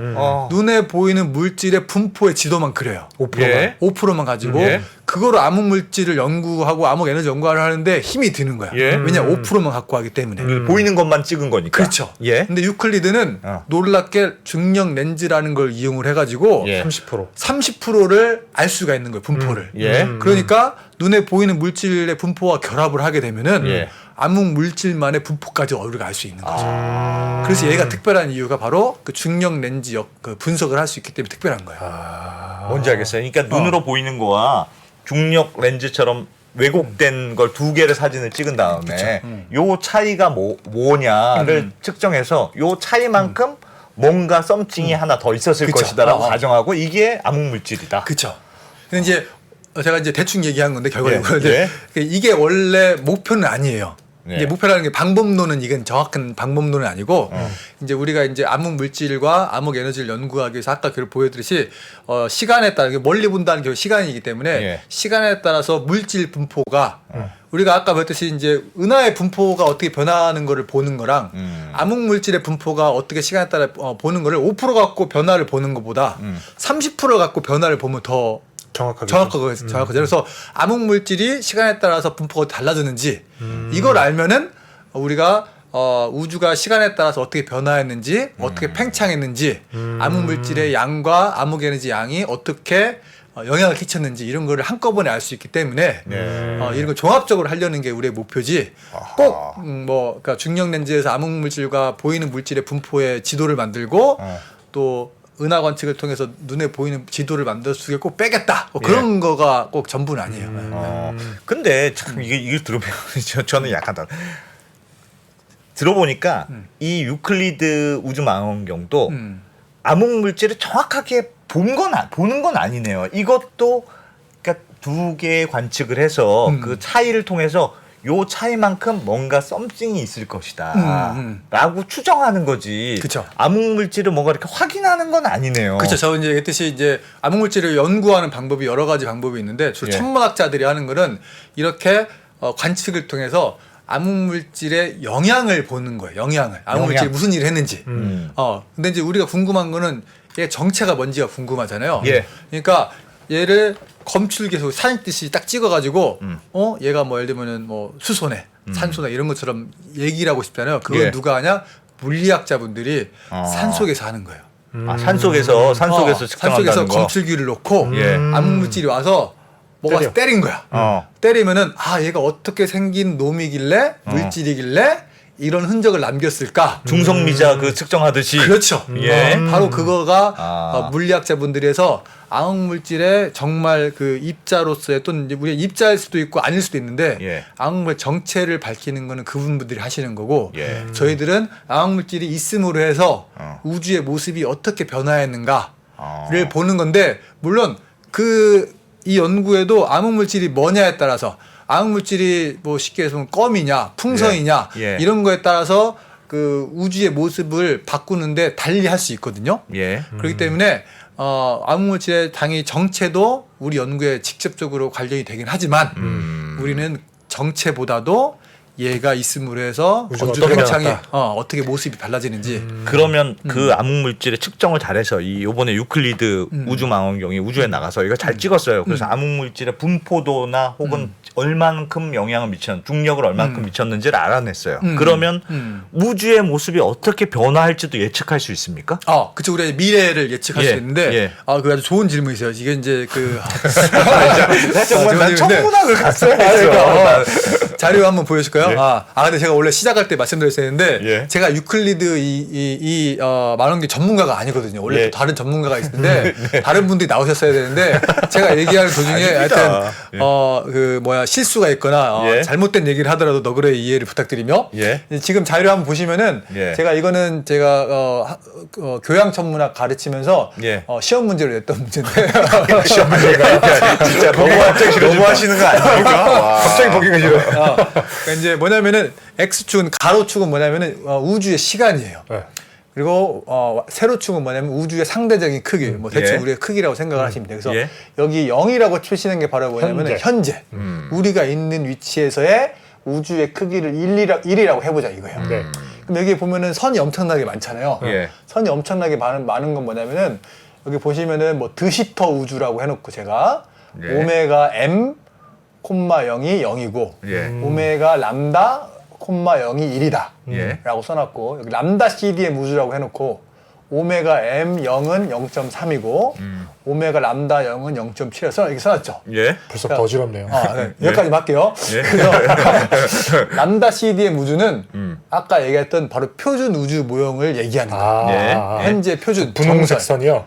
Speaker 4: 눈에 보이는 물질의 분포의 지도만 그려요.
Speaker 3: 5%만.
Speaker 2: 예.
Speaker 4: 5%만 가지고
Speaker 2: 예.
Speaker 4: 그거로 암흑 물질을 연구하고 암흑 에너지 연구를 하는데 힘이 드는 거야.
Speaker 2: 예.
Speaker 4: 왜냐 5%만 갖고 하기 때문에.
Speaker 2: 보이는 것만 찍은 거니까.
Speaker 4: 그렇죠.
Speaker 2: 예.
Speaker 4: 근데 유클리드는 놀랍게 중력 렌즈라는 걸 이용을 해가지고
Speaker 2: 예.
Speaker 3: 30%.
Speaker 4: 30%를 알 수가 있는 거예요. 분포를.
Speaker 2: 예.
Speaker 4: 그러니까 눈에 보이는 물질의 분포와 결합을 하게 되면은
Speaker 2: 예.
Speaker 4: 암흑 물질만의 분포까지 우리가 알 수 있는 거죠. 그래서 얘가 특별한 이유가 바로 그 중력 렌즈 그 분석을 할 수 있기 때문에 특별한 거예요.
Speaker 2: 뭔지 알겠어요. 그러니까 눈으로 보이는 거와 중력 렌즈처럼 왜곡된 걸 두 개를 사진을 찍은 다음에 요 차이가 뭐냐를 측정해서 요 차이만큼 뭔가 썸씽이 하나 더 있었을
Speaker 4: 그쵸.
Speaker 2: 것이다라고 가정하고 이게 암흑 물질이다.
Speaker 4: 그렇죠. 근데 이제 제가 이제 대충 얘기한 건데 결과적으로
Speaker 2: 예.
Speaker 4: 이게 원래 목표는 아니에요.
Speaker 2: 네.
Speaker 4: 이제 목표라는 게 방법론은 이건 정확한 방법론은 아니고 이제 우리가 이제 암흑 물질과 암흑 에너지를 연구하기 위해서 아까 그 보여드렸듯이 시간에 따라 멀리 본다는 게 시간이기 때문에
Speaker 2: 예.
Speaker 4: 시간에 따라서 물질 분포가 우리가 아까 봤듯이 이제 은하의 분포가 어떻게 변화하는 거를 보는 거랑 암흑 물질의 분포가 어떻게 시간에 따라 보는 거를 5% 갖고 변화를 보는 것보다 30% 갖고 변화를 보면 더 정확하거든요. 그래서 암흑 물질이 시간에 따라서 분포가 달라졌는지 이걸 알면은 우리가 우주가 시간에 따라서 어떻게 변화했는지 어떻게 팽창했는지 암흑 물질의 양과 암흑 에너지 양이 어떻게 영향을 끼쳤는지 이런 거를 한꺼번에 알 수 있기 때문에 이런 걸 종합적으로 하려는 게 우리의 목표지 꼭 뭐 그러니까 중력 렌즈에서 암흑 물질과 보이는 물질의 분포의 지도를 만들고 또 은하 관측을 통해서 눈에 보이는 지도를 만들어서 두개 꼭 빼겠다. 뭐 그런 거가 꼭 전부는 아니에요.
Speaker 2: 근데 참 이게 들어보면 저는 약간 들어보니까 이 유클리드 우주망원경도 암흑 물질을 정확하게 보는 건 아니네요. 이것도 그러니까 두 개의 관측을 해서 그 차이를 통해서 요 차이만큼 뭔가 썸씽이 있을 것이다 라고 추정하는 거지.
Speaker 4: 그쵸.
Speaker 2: 암흑 물질을 뭔가 이렇게 확인하는 건 아니네요.
Speaker 4: 그렇죠. 저 이제 했듯이 이제 암흑 물질을 연구하는 방법이 여러 가지 방법이 있는데 주로 천문학자들이 하는 거는 이렇게 관측을 통해서 암흑 물질의 영향을 보는 거예요. 영향을. 암흑 물질이 무슨 일을 했는지. 근데 이제 우리가 궁금한 거는 얘 정체가 뭔지가 궁금하잖아요.
Speaker 2: 예.
Speaker 4: 그러니까 얘를 검출기에서 사진 듯이 딱 찍어가지고 얘가 뭐 예를 들면은 뭐 수소네, 산소나 이런 것처럼 얘기를 하고 싶잖아요. 그걸 누가 하냐? 물리학자분들이 산 속에서 하는 거예요.
Speaker 2: 산속에서 측정한다는
Speaker 4: 산속에서
Speaker 2: 거.
Speaker 4: 검출기를 놓고 암흑 물질이 와서 뭐가 때린 거야. 때리면은 얘가 어떻게 생긴 놈이길래 물질이길래 이런 흔적을 남겼을까?
Speaker 2: 중성미자 그 측정하듯이.
Speaker 4: 그렇죠.
Speaker 2: 예.
Speaker 4: 바로 그거가 물리학자분들이 해서 암흑 물질의 정말 그 입자로서의 또는 이제 우리가 입자일 수도 있고 아닐 수도 있는데 암흑 물질 정체를 밝히는 거는 그분들이 하시는 거고 저희들은 암흑 물질이 있음으로 해서 우주의 모습이 어떻게 변화했는가를 보는 건데 물론 이 연구에도 암흑 물질이 뭐냐에 따라서 암흑 물질이 뭐 쉽게 해서 껌이냐 풍선이냐 이런 거에 따라서 그 우주의 모습을 바꾸는데 달리 할 수 있거든요. 그렇기 때문에 암흑 물질의 당연히 정체도 우리 연구에 직접적으로 관련이 되긴 하지만 우리는 정체보다도 얘가 있음으로 해서 우주 팽창이 어떻게 모습이 달라지는지.
Speaker 2: 그러면 그 암흑 물질의 측정을 잘해서 요번에 유클리드 우주망원경이 우주에 나가서 이거 잘 찍었어요. 그래서 암흑 물질의 분포도나 혹은 얼만큼 영향을 중력을 얼만큼 미쳤는지를 알아냈어요. 그러면 우주의 모습이 어떻게 변화할지도 예측할 수 있습니까?
Speaker 4: 그쵸. 우리가 미래를 예측할 수 있는데, 그 아주 좋은 질문이세요. 이게 이제
Speaker 2: 정말 난 천문학을 갔어야 했어.
Speaker 4: 자료 한번 보여줄까요? 근데 제가 원래 시작할 때 말씀드렸었는데, 제가 유클리드 망원경 전문가가 아니거든요. 원래 또 다른 전문가가 있는데, 다른 분들이 나오셨어야 되는데, 제가 얘기하는 도중에 하여튼, 실수가 있거나 잘못된 얘기를 하더라도 너그러이 이해를 부탁드리며 지금 자료 한번 보시면은 제가 이거는 제가 교양 천문학 가르치면서 시험 문제로 냈던 문제인데
Speaker 2: 시험 문제가 진짜 너무 하시는 거 아닙니까?
Speaker 3: 갑자기 보기가 싫어.
Speaker 4: 그러니까 이제 뭐냐면은 X축은 가로축은 뭐냐면은 우주의 시간이에요. 그리고 세로축은 뭐냐면 우주의 상대적인 크기, 뭐 대충 우리의 크기라고 생각을 하시면 돼요. 그래서 여기 0이라고 치시는 게 바로 뭐냐면 현재 우리가 있는 위치에서의 우주의 크기를 1이라고 해보자 이거예요. 그럼 여기 보면은 선이 엄청나게 많잖아요. 선이 엄청나게 많은 건 뭐냐면은 여기 보시면은 뭐 드시터 우주라고 해놓고 제가 오메가 m, 0이 0이고 오메가 람다, 0이 1이다 라고 써놨고 여기 람다 CD의 우주라고 해놓고 오메가 M 0은 0.3이고 오메가 람다 0은 0.7이라고 이렇게 써놨죠.
Speaker 3: 벌써 거지럽네요.
Speaker 4: 여기까지 할게요. 그래서 람다 CD의 우주는 아까 얘기했던 바로 표준 우주 모형을 얘기하는 거예요. 현재 표준
Speaker 3: 분홍색 선이요?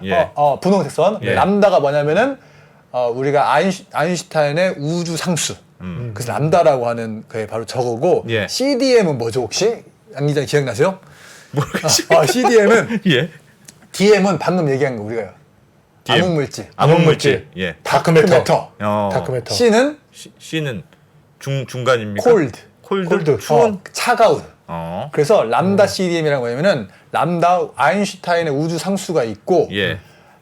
Speaker 4: 분홍색 선. 람다가 뭐냐면은 우리가 아인슈타인의 우주 상수. 그래서 람다라고 하는 그게 바로 저거고 CDM은 뭐죠 혹시? 양 기자 기억나세요? CDM은 DM은 방금 얘기한 거 우리가요. 암흑물질.
Speaker 2: 암흑물질.
Speaker 4: 다크매터.
Speaker 3: 다크매터.
Speaker 4: C는
Speaker 2: C는 중간입니까?
Speaker 4: 콜드.
Speaker 3: 콜드.
Speaker 2: 추운.
Speaker 4: 차가운.
Speaker 2: 어.
Speaker 4: 그래서 람다 CDM이라는 뭐냐면은 람다 아인슈타인의 우주 상수가 있고
Speaker 2: 예.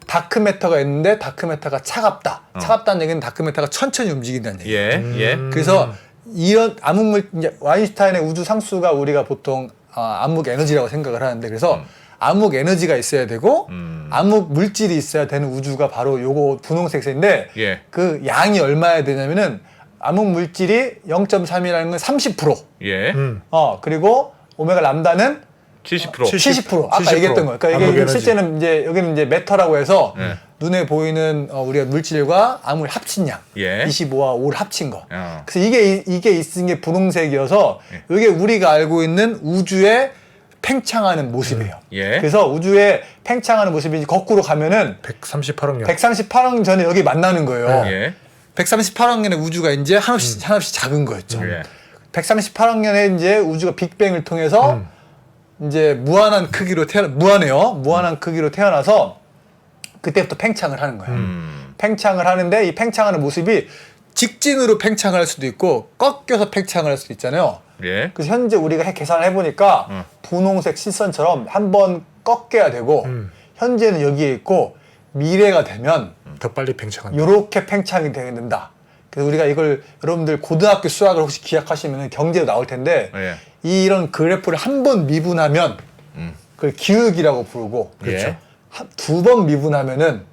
Speaker 4: 다크매터가 있는데 다크매터가 차갑다. 차갑다는 얘기는 다크매터가 천천히 움직인다는 얘기예요.
Speaker 2: 예. 예.
Speaker 4: 그래서 이런 암흑물 이제 아인슈타인의 우주 상수가 우리가 보통 암흑 에너지라고 생각을 하는데 그래서 암흑 에너지가 있어야 되고 암흑 물질이 있어야 되는 우주가 바로 요거 분홍색인데
Speaker 2: 예.
Speaker 4: 그 양이 얼마야 되냐면은 암흑 물질이 0.3이라는 건 30%.
Speaker 2: 예.
Speaker 4: 그리고 오메가 람다는
Speaker 2: 70%.
Speaker 4: 70%. 아까
Speaker 3: 70%.
Speaker 4: 얘기했던 거예요. 그러니까
Speaker 3: 암흑
Speaker 4: 이게
Speaker 3: 에너지.
Speaker 4: 실제는 이제 여기는 이제 메터라고 해서
Speaker 2: 네.
Speaker 4: 눈에 보이는 우리가 물질과 암을 합친 양,
Speaker 2: 예.
Speaker 4: 25와 5를 합친 거.
Speaker 2: 어.
Speaker 4: 그래서 이게 있은 게 분홍색이어서 이게 우리가 알고 있는 우주의 팽창하는 모습이에요.
Speaker 2: 예.
Speaker 4: 그래서 우주의 팽창하는 모습이 거꾸로 가면은
Speaker 3: 138억 년.
Speaker 4: 138억 전에 여기 만나는 거예요.
Speaker 2: 예.
Speaker 4: 138억 년의 우주가 이제 하나씩 작은 거였죠.
Speaker 2: 예.
Speaker 4: 138억 년에 이제 우주가 빅뱅을 통해서 이제 무한한 크기로 무한한 크기로 태어나서 그때부터 팽창을 하는 거예요. 팽창을 하는데 이 팽창하는 모습이 직진으로 팽창을 할 수도 있고 꺾여서 팽창을 할 수도 있잖아요.
Speaker 2: 예.
Speaker 4: 그래서 현재 우리가 계산을 해보니까 분홍색 실선처럼 한번 꺾여야 되고 현재는 여기에 있고 미래가 되면
Speaker 3: 더 빨리 팽창한다.
Speaker 4: 이렇게 팽창이 된다. 그래서 우리가 이걸 여러분들 고등학교 수학을 혹시 기억하시면 경제로 나올 텐데
Speaker 2: 예.
Speaker 4: 이런 그래프를 한 번 미분하면 그걸 기울기라고 부르고
Speaker 2: 그렇죠.
Speaker 4: 두 번 미분하면은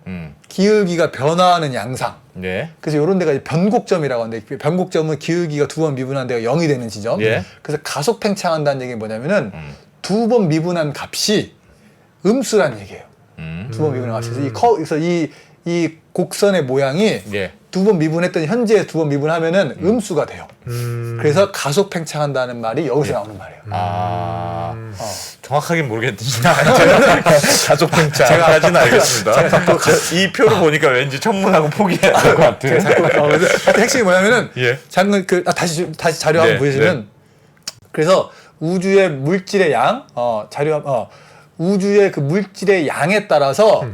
Speaker 4: 기울기가 변화하는 양상.
Speaker 2: 예.
Speaker 4: 그래서 이런 데가 이제 변곡점이라고 하는데 변곡점은 기울기가 두 번 미분한 데가 0이 되는 지점.
Speaker 2: 예.
Speaker 4: 그래서 가속 팽창한다는 얘기는 뭐냐면은 두 번 미분한 값이 음수란 얘기예요. 두 번 미분한 값이. 그래서 이 곡선의 모양이
Speaker 2: 예.
Speaker 4: 두 번 미분했더니 현재 두 번 미분하면은 음수가 돼요. 그래서 가속 팽창한다는 말이 여기서 나오는 말이에요.
Speaker 2: 정확하게 모르겠는데 가족 팽창까지는 알겠습니다. 이 표를 보니까 왠지 청문하고 포기해야 될 것 같아요.
Speaker 4: 그래서 하여튼 핵심이 뭐냐면은
Speaker 2: 예.
Speaker 4: 잠깐 다시 자료 한번
Speaker 2: 네,
Speaker 4: 보여주시면 그래서 우주의 물질의 양 우주의 그 물질의 양에 따라서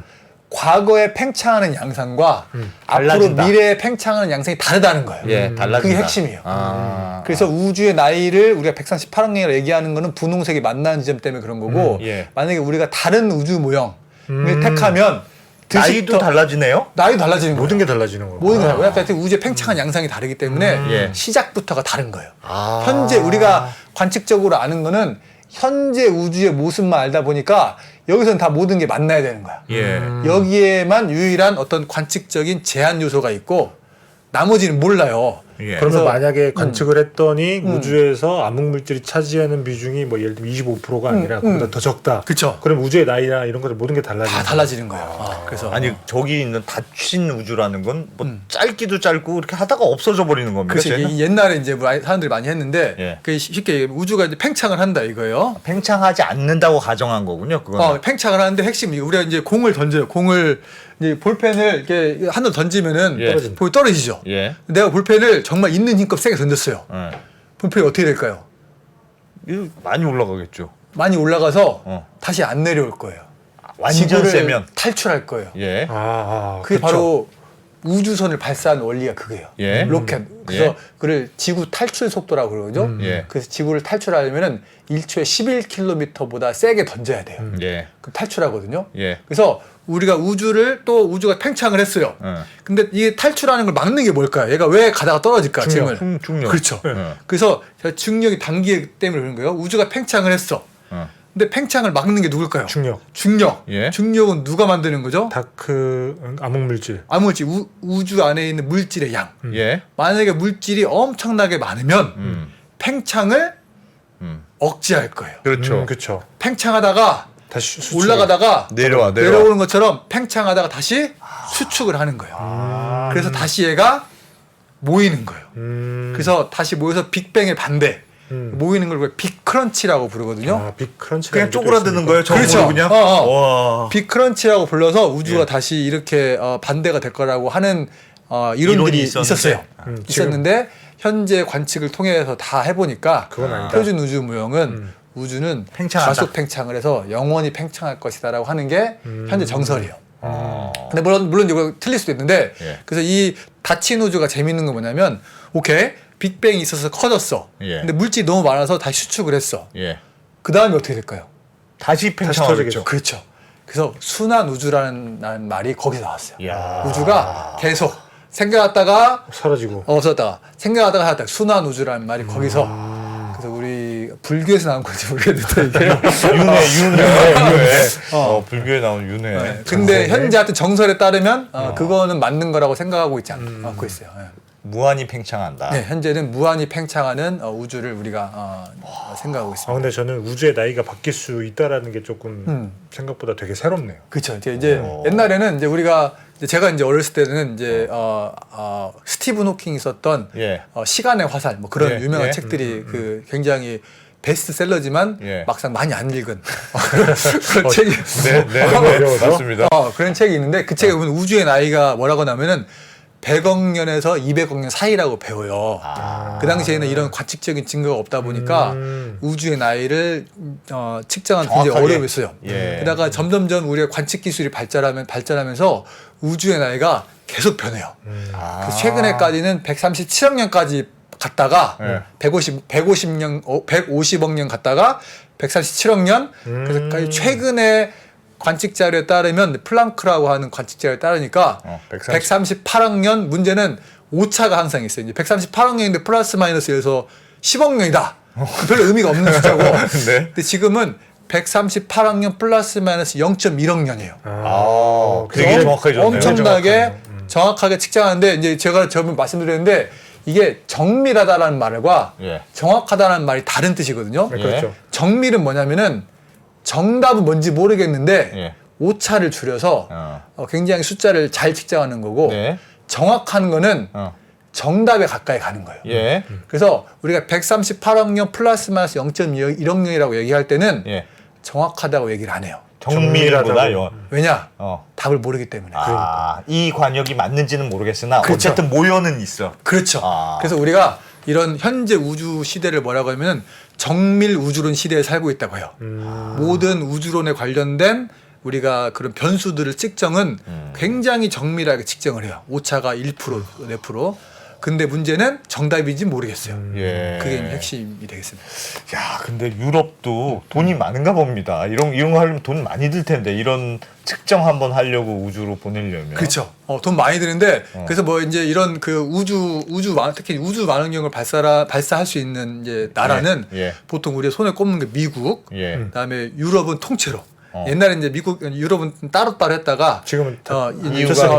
Speaker 4: 과거에 팽창하는 양상과 앞으로
Speaker 2: 달라진다.
Speaker 4: 미래에 팽창하는 양상이 다르다는 거예요.
Speaker 2: 예, 달라진다.
Speaker 4: 그게 핵심이에요. 그래서 우주의 나이를 우리가 138억 년이라고 얘기하는 거는 분홍색이 만나는 지점 때문에 그런 거고
Speaker 2: 예.
Speaker 4: 만약에 우리가 다른 우주 모형을 택하면
Speaker 2: 나이도 달라지네요.
Speaker 4: 나이도 달라지는 거예요.
Speaker 3: 모든 게 달라지는 거고.
Speaker 4: 모든 거 왜냐하면 우주의 팽창한 양상이 다르기 때문에
Speaker 2: 예.
Speaker 4: 시작부터가 다른 거예요. 현재 우리가 관측적으로 아는 거는 현재 우주의 모습만 알다 보니까 여기서는 다 모든 게 만나야 되는 거야.
Speaker 2: 예.
Speaker 4: 여기에만 유일한 어떤 관측적인 제한 요소가 있고 나머지는 몰라요.
Speaker 2: 예.
Speaker 3: 그러면
Speaker 4: 그래서-
Speaker 3: 만약에 관측을 했더니 우주에서 암흑 물질이 차지하는 비중이 뭐 예를 들면 25%가 아니라 그보다 더 적다.
Speaker 4: 그쵸.
Speaker 3: 그럼 우주의 나이나 이런 것들 모든 게 달라지는
Speaker 4: 다 달라지는 거예요. 그래서
Speaker 2: 아니 저기 있는 닫힌 우주라는 건 뭐 짧기도 짧고 이렇게 하다가 없어져 버리는 겁니다.
Speaker 4: 그렇지.
Speaker 2: 쟤는?
Speaker 4: 옛날에 이제 사람들이 많이 했는데
Speaker 2: 예.
Speaker 4: 그 쉽게 얘기하면 우주가 이제 팽창을 한다 이거예요.
Speaker 2: 팽창하지 않는다고 가정한 거군요. 그건.
Speaker 4: 팽창을 하는데 핵심이 우리가 이제 공을 던져요. 공을 이제 볼펜을 이렇게 하늘 던지면은
Speaker 2: 예.
Speaker 4: 떨어지죠.
Speaker 2: 예.
Speaker 4: 내가 볼펜을 정말 있는 힘껏 세게 던졌어요.
Speaker 2: 예.
Speaker 4: 볼펜이 어떻게 될까요?
Speaker 2: 이거 많이 올라가겠죠.
Speaker 4: 많이 올라가서
Speaker 2: 어.
Speaker 4: 다시 안 내려올 거예요.
Speaker 2: 완전
Speaker 4: 지구를
Speaker 2: 세면.
Speaker 4: 탈출할 거예요.
Speaker 2: 예.
Speaker 4: 그게
Speaker 3: 그쵸.
Speaker 4: 바로 우주선을 발사한 원리가 그거예요.
Speaker 2: 예.
Speaker 4: 로켓. 그래서
Speaker 2: 예.
Speaker 4: 그걸 지구 탈출 속도라고 그러죠.
Speaker 2: 예.
Speaker 4: 그래서 지구를 탈출하려면은 1초에 11km보다 세게 던져야 돼요.
Speaker 2: 예.
Speaker 4: 그럼 탈출하거든요.
Speaker 2: 예.
Speaker 4: 그래서 우리가 우주가 팽창을 했어요. 근데 이게 탈출하는 걸 막는 게 뭘까요? 얘가 왜 가다가 떨어질까?
Speaker 3: 중력.
Speaker 4: 지금을.
Speaker 2: 중력.
Speaker 4: 그렇죠.
Speaker 2: 예.
Speaker 4: 그래서 중력이 단기 때문에 그런 거예요. 우주가 팽창을 했어. 근데 팽창을 막는 게 누굴까요?
Speaker 3: 중력.
Speaker 4: 중력.
Speaker 2: 예.
Speaker 4: 중력은 누가 만드는 거죠?
Speaker 3: 다크 암흑 물질.
Speaker 4: 아무렇지 우주 안에 있는 물질의 양.
Speaker 2: 예.
Speaker 4: 만약에 물질이 엄청나게 많으면 팽창을 억제할 거예요.
Speaker 2: 그렇죠.
Speaker 3: 그렇죠.
Speaker 4: 팽창하다가
Speaker 3: 다시 수축.
Speaker 4: 올라가다가
Speaker 2: 내려와.
Speaker 4: 내려오는 것처럼 팽창하다가 다시 수축을 하는 거예요. 그래서 다시 얘가 모이는 거예요. 그래서 다시 모여서 빅뱅의 반대 모이는 걸 빅크런치라고 부르거든요.
Speaker 3: 빅크런치.
Speaker 2: 그냥 쪼그라드는 거예요.
Speaker 4: 그렇죠.
Speaker 2: 정으로 그냥. 와.
Speaker 4: 빅크런치라고 불러서 우주가
Speaker 2: 예.
Speaker 4: 다시 이렇게 반대가 될 거라고 하는 이론들이
Speaker 2: 이론이
Speaker 4: 있었어요.
Speaker 2: 있었는데.
Speaker 4: 있었는데 현재 관측을 통해서 다 해보니까
Speaker 3: 그건 아니다.
Speaker 4: 표준 우주 모형은 우주는
Speaker 2: 팽창한다.
Speaker 4: 가속 팽창을 해서 영원히 팽창할 것이다라고 하는 게 현재 정설이에요. 근데 물론 이거 틀릴 수도 있는데
Speaker 2: 예.
Speaker 4: 그래서 이 닫힌 우주가 재밌는 건 뭐냐면 오케이 빅뱅이 있어서 커졌어.
Speaker 2: 예.
Speaker 4: 근데 물질이 너무 많아서 다시 수축을 했어.
Speaker 2: 예.
Speaker 4: 그 다음에 어떻게 될까요?
Speaker 2: 다시
Speaker 3: 터지겠죠.
Speaker 2: 팽창하겠죠.
Speaker 4: 그렇죠. 그래서 순환 우주라는 말이 거기서 나왔어요.
Speaker 2: 야.
Speaker 4: 우주가 계속 생겨났다가
Speaker 3: 사라지고.
Speaker 4: 없었다가 생겨났다가 하다가 순환 우주라는 말이 거기서 그래서 우리 불교에서 나온 건지 모르겠는데 이게
Speaker 2: 윤회. 불교에 나온 윤회.
Speaker 4: 네. 근데 현재 하여튼 정설에 따르면 그거는 맞는 거라고 생각하고 않고 있어요. 네.
Speaker 2: 무한히 팽창한다.
Speaker 4: 네, 현재는 무한히 팽창하는 우주를 우리가 생각하고 있습니다.
Speaker 3: 근데 저는 우주의 나이가 바뀔 수 있다라는 게 조금 생각보다 되게 새롭네요.
Speaker 4: 그렇죠. 이제 옛날에는 이제 우리가 제가 이제 어렸을 때는 이제 스티븐 호킹이 썼던
Speaker 2: 예.
Speaker 4: 시간의 화살 뭐 그런
Speaker 2: 예,
Speaker 4: 유명한
Speaker 2: 예.
Speaker 4: 책들이 그 굉장히 베스트셀러지만
Speaker 2: 예.
Speaker 4: 막상 많이 안 읽은 그런 책이
Speaker 2: 네, 맞습니다.
Speaker 4: 그런 책이 있는데 그 책에 보면 우주의 나이가 뭐라고 하냐면은 100억 년에서 200억 년 사이라고 배워요. 그 당시에는 이런 관측적인 증거가 없다 보니까 우주의 나이를 측정하는 굉장히
Speaker 2: 정확하게.
Speaker 4: 어려웠어요.
Speaker 2: 예.
Speaker 4: 게다가 점점점 우리가 관측 기술이 발전하면서 우주의 나이가 계속 변해요. 그래서 최근에까지는 137억 년까지 갔다가
Speaker 2: 예.
Speaker 4: 150억 년 갔다가 137억 년 그래서까지 최근에 관측 자료에 따르면 플랑크라고 하는 관측 자료에 따르니까 138억 년 문제는 오차가 항상 있어요. 이제 138억 년인데 플러스 마이너스 에서 10억 년이다. 별로 의미가 없는 숫자고.
Speaker 2: 네.
Speaker 4: 근데 지금은 138억 년 플러스 마이너스 0.1억 년이에요.
Speaker 2: 되게 정확하게 줬네요.
Speaker 4: 엄청나게 정확하게 측정하는데 이제 제가 처음에 말씀드렸는데 이게 정밀하다라는 말과
Speaker 2: 예.
Speaker 4: 정확하다라는 말이 다른 뜻이거든요.
Speaker 3: 네, 그렇죠.
Speaker 4: 정밀은 뭐냐면은 정답은 뭔지 모르겠는데
Speaker 2: 예.
Speaker 4: 오차를 줄여서 굉장히 숫자를 잘 측정하는 거고
Speaker 2: 네.
Speaker 4: 정확한 거는 정답에 가까이 가는 거예요.
Speaker 2: 예.
Speaker 4: 그래서 우리가 138억 년 플러스 마이너스 0.1억 년이라고 얘기할 때는
Speaker 2: 예.
Speaker 4: 정확하다고 얘기를 안 해요.
Speaker 2: 정밀하다.
Speaker 4: 왜냐? 답을 모르기 때문에.
Speaker 2: 이 관역이 맞는지는 모르겠으나
Speaker 4: 그렇죠.
Speaker 2: 어쨌든 모여는 있어.
Speaker 4: 그렇죠. 그래서 우리가 이런 현재 우주 시대를 뭐라고 하면은 정밀 우주론 시대에 살고 있다고 해요. 모든 우주론에 관련된 우리가 그런 변수들을 측정은 굉장히 정밀하게 측정을 해요. 오차가 1%, 4%. 근데 문제는 정답인지 모르겠어요.
Speaker 2: 예.
Speaker 4: 그게 핵심이 되겠습니다.
Speaker 2: 야, 근데 유럽도 돈이 많은가 봅니다. 이런 거 하려면 돈 많이 들 텐데 이런 측정 한번 하려고 우주로 보내려면.
Speaker 4: 그렇죠. 돈 많이 드는데 그래서 뭐 이제 이런 그 특히 우주 망원경을 발사할 수 있는 이제 나라는
Speaker 2: 예.
Speaker 4: 보통 우리 손에 꼽는 게 미국,
Speaker 2: 예.
Speaker 4: 그다음에 유럽은 통째로. 옛날에 이제 유럽은 따로따로 했다가
Speaker 3: 지금은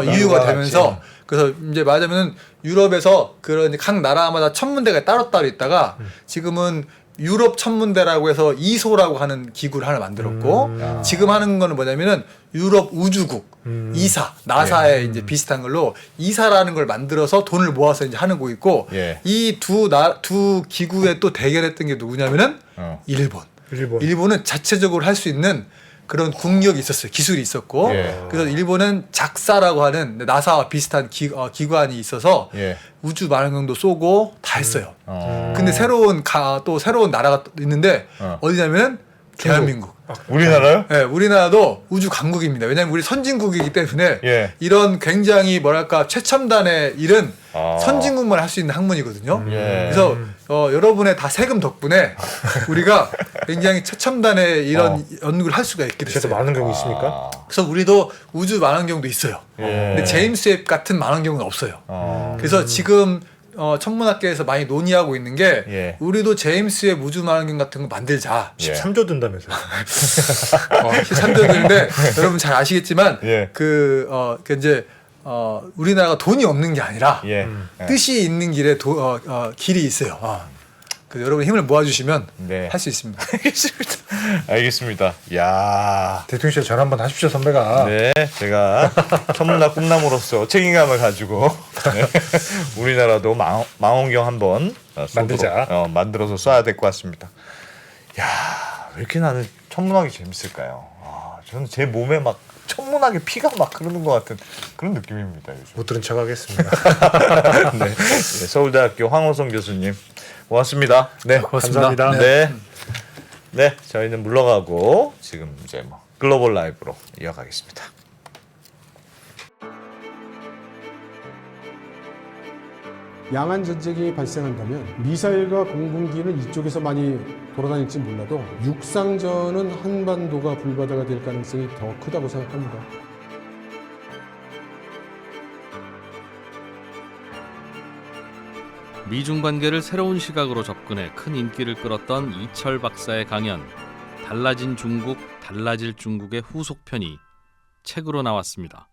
Speaker 4: 이유가 되면서 그래서 이제 말하자면 유럽에서 그런 각 나라마다 천문대가 따로따로 있다가 지금은 유럽 천문대라고 해서 이소라고 하는 기구를 하나 만들었고 지금 하는 거는 뭐냐면은 유럽 우주국 이사 나사에 이제 비슷한 걸로 이사라는 걸 만들어서 돈을 모아서 이제 하는 거 있고
Speaker 2: 예.
Speaker 4: 이 두 기구에 또 대결했던 게 누구냐면은 일본은 자체적으로 할 수 있는 그런 국력이 있었어요. 기술이 있었고
Speaker 2: 예.
Speaker 4: 그래서 일본은 작사라고 하는 나사와 비슷한 기관이 있어서
Speaker 2: 예.
Speaker 4: 우주 망원경도 쏘고 다 했어요. 근데 새로운 나라가 있는데 어디냐면은 대한민국.
Speaker 2: 우리나라요?
Speaker 4: 네, 우리나라도 우주 강국입니다. 왜냐하면 우리 선진국이기 때문에
Speaker 2: 예.
Speaker 4: 이런 굉장히 뭐랄까 최첨단의 일은 선진국만 할 수 있는 학문이거든요.
Speaker 2: 예.
Speaker 4: 그래서 여러분의 다 세금 덕분에 우리가 굉장히 최첨단의 이런 연구를 할 수가 있게
Speaker 3: 그래서
Speaker 4: 됐어요.
Speaker 3: 망원경이 있습니까?
Speaker 4: 그래서 우리도 우주 망원경도 있어요.
Speaker 2: 예.
Speaker 4: 근데 제임스 웹 같은 망원경은 없어요. 그래서 지금 천문학계에서 많이 논의하고 있는 게
Speaker 2: 예.
Speaker 4: 우리도 제임스 웹 우주 망원경 같은 거 만들자.
Speaker 3: 13조 든다면서요.
Speaker 4: 13조인데 여러분 잘 아시겠지만
Speaker 2: 예.
Speaker 4: 이제 우리나라가 돈이 없는 게 아니라
Speaker 2: 예.
Speaker 4: 뜻이 있는 길에 길이 있어요. 그래서 여러분 힘을 모아주시면
Speaker 2: 네.
Speaker 4: 할 수 있습니다.
Speaker 2: 알겠습니다. 야.
Speaker 3: 대통령실 전 한번 하십시오 선배가.
Speaker 2: 네, 제가 천문학 꿈나무로서 책임감을 가지고 네, 우리나라도 망원경 한번 만들어서 쏴야 될 것 같습니다. 야, 왜 이렇게 나는 천문학이 재밌을까요? 저는 제 몸에 막 천문학의 피가 막 흐르는 것 같은 그런 느낌입니다. 요즘.
Speaker 3: 못 들은 척하겠습니다.
Speaker 2: 네, 서울대학교 황호성 교수님 고맙습니다. 네,
Speaker 4: 고맙습니다.
Speaker 3: 감사합니다.
Speaker 2: 네, 저희는 물러가고 지금 이제 뭐 글로벌 라이브로 이어가겠습니다.
Speaker 5: 양안 전쟁이 발생한다면 미사일과 공군기는 이쪽에서 많이 돌아다닐지 몰라도 육상전은 한반도가 불바다가 될 가능성이 더 크다고 생각합니다.
Speaker 1: 미중 관계를 새로운 시각으로 접근해 큰 인기를 끌었던 이철 박사의 강연 달라진 중국, 달라질 중국의 후속편이 책으로 나왔습니다.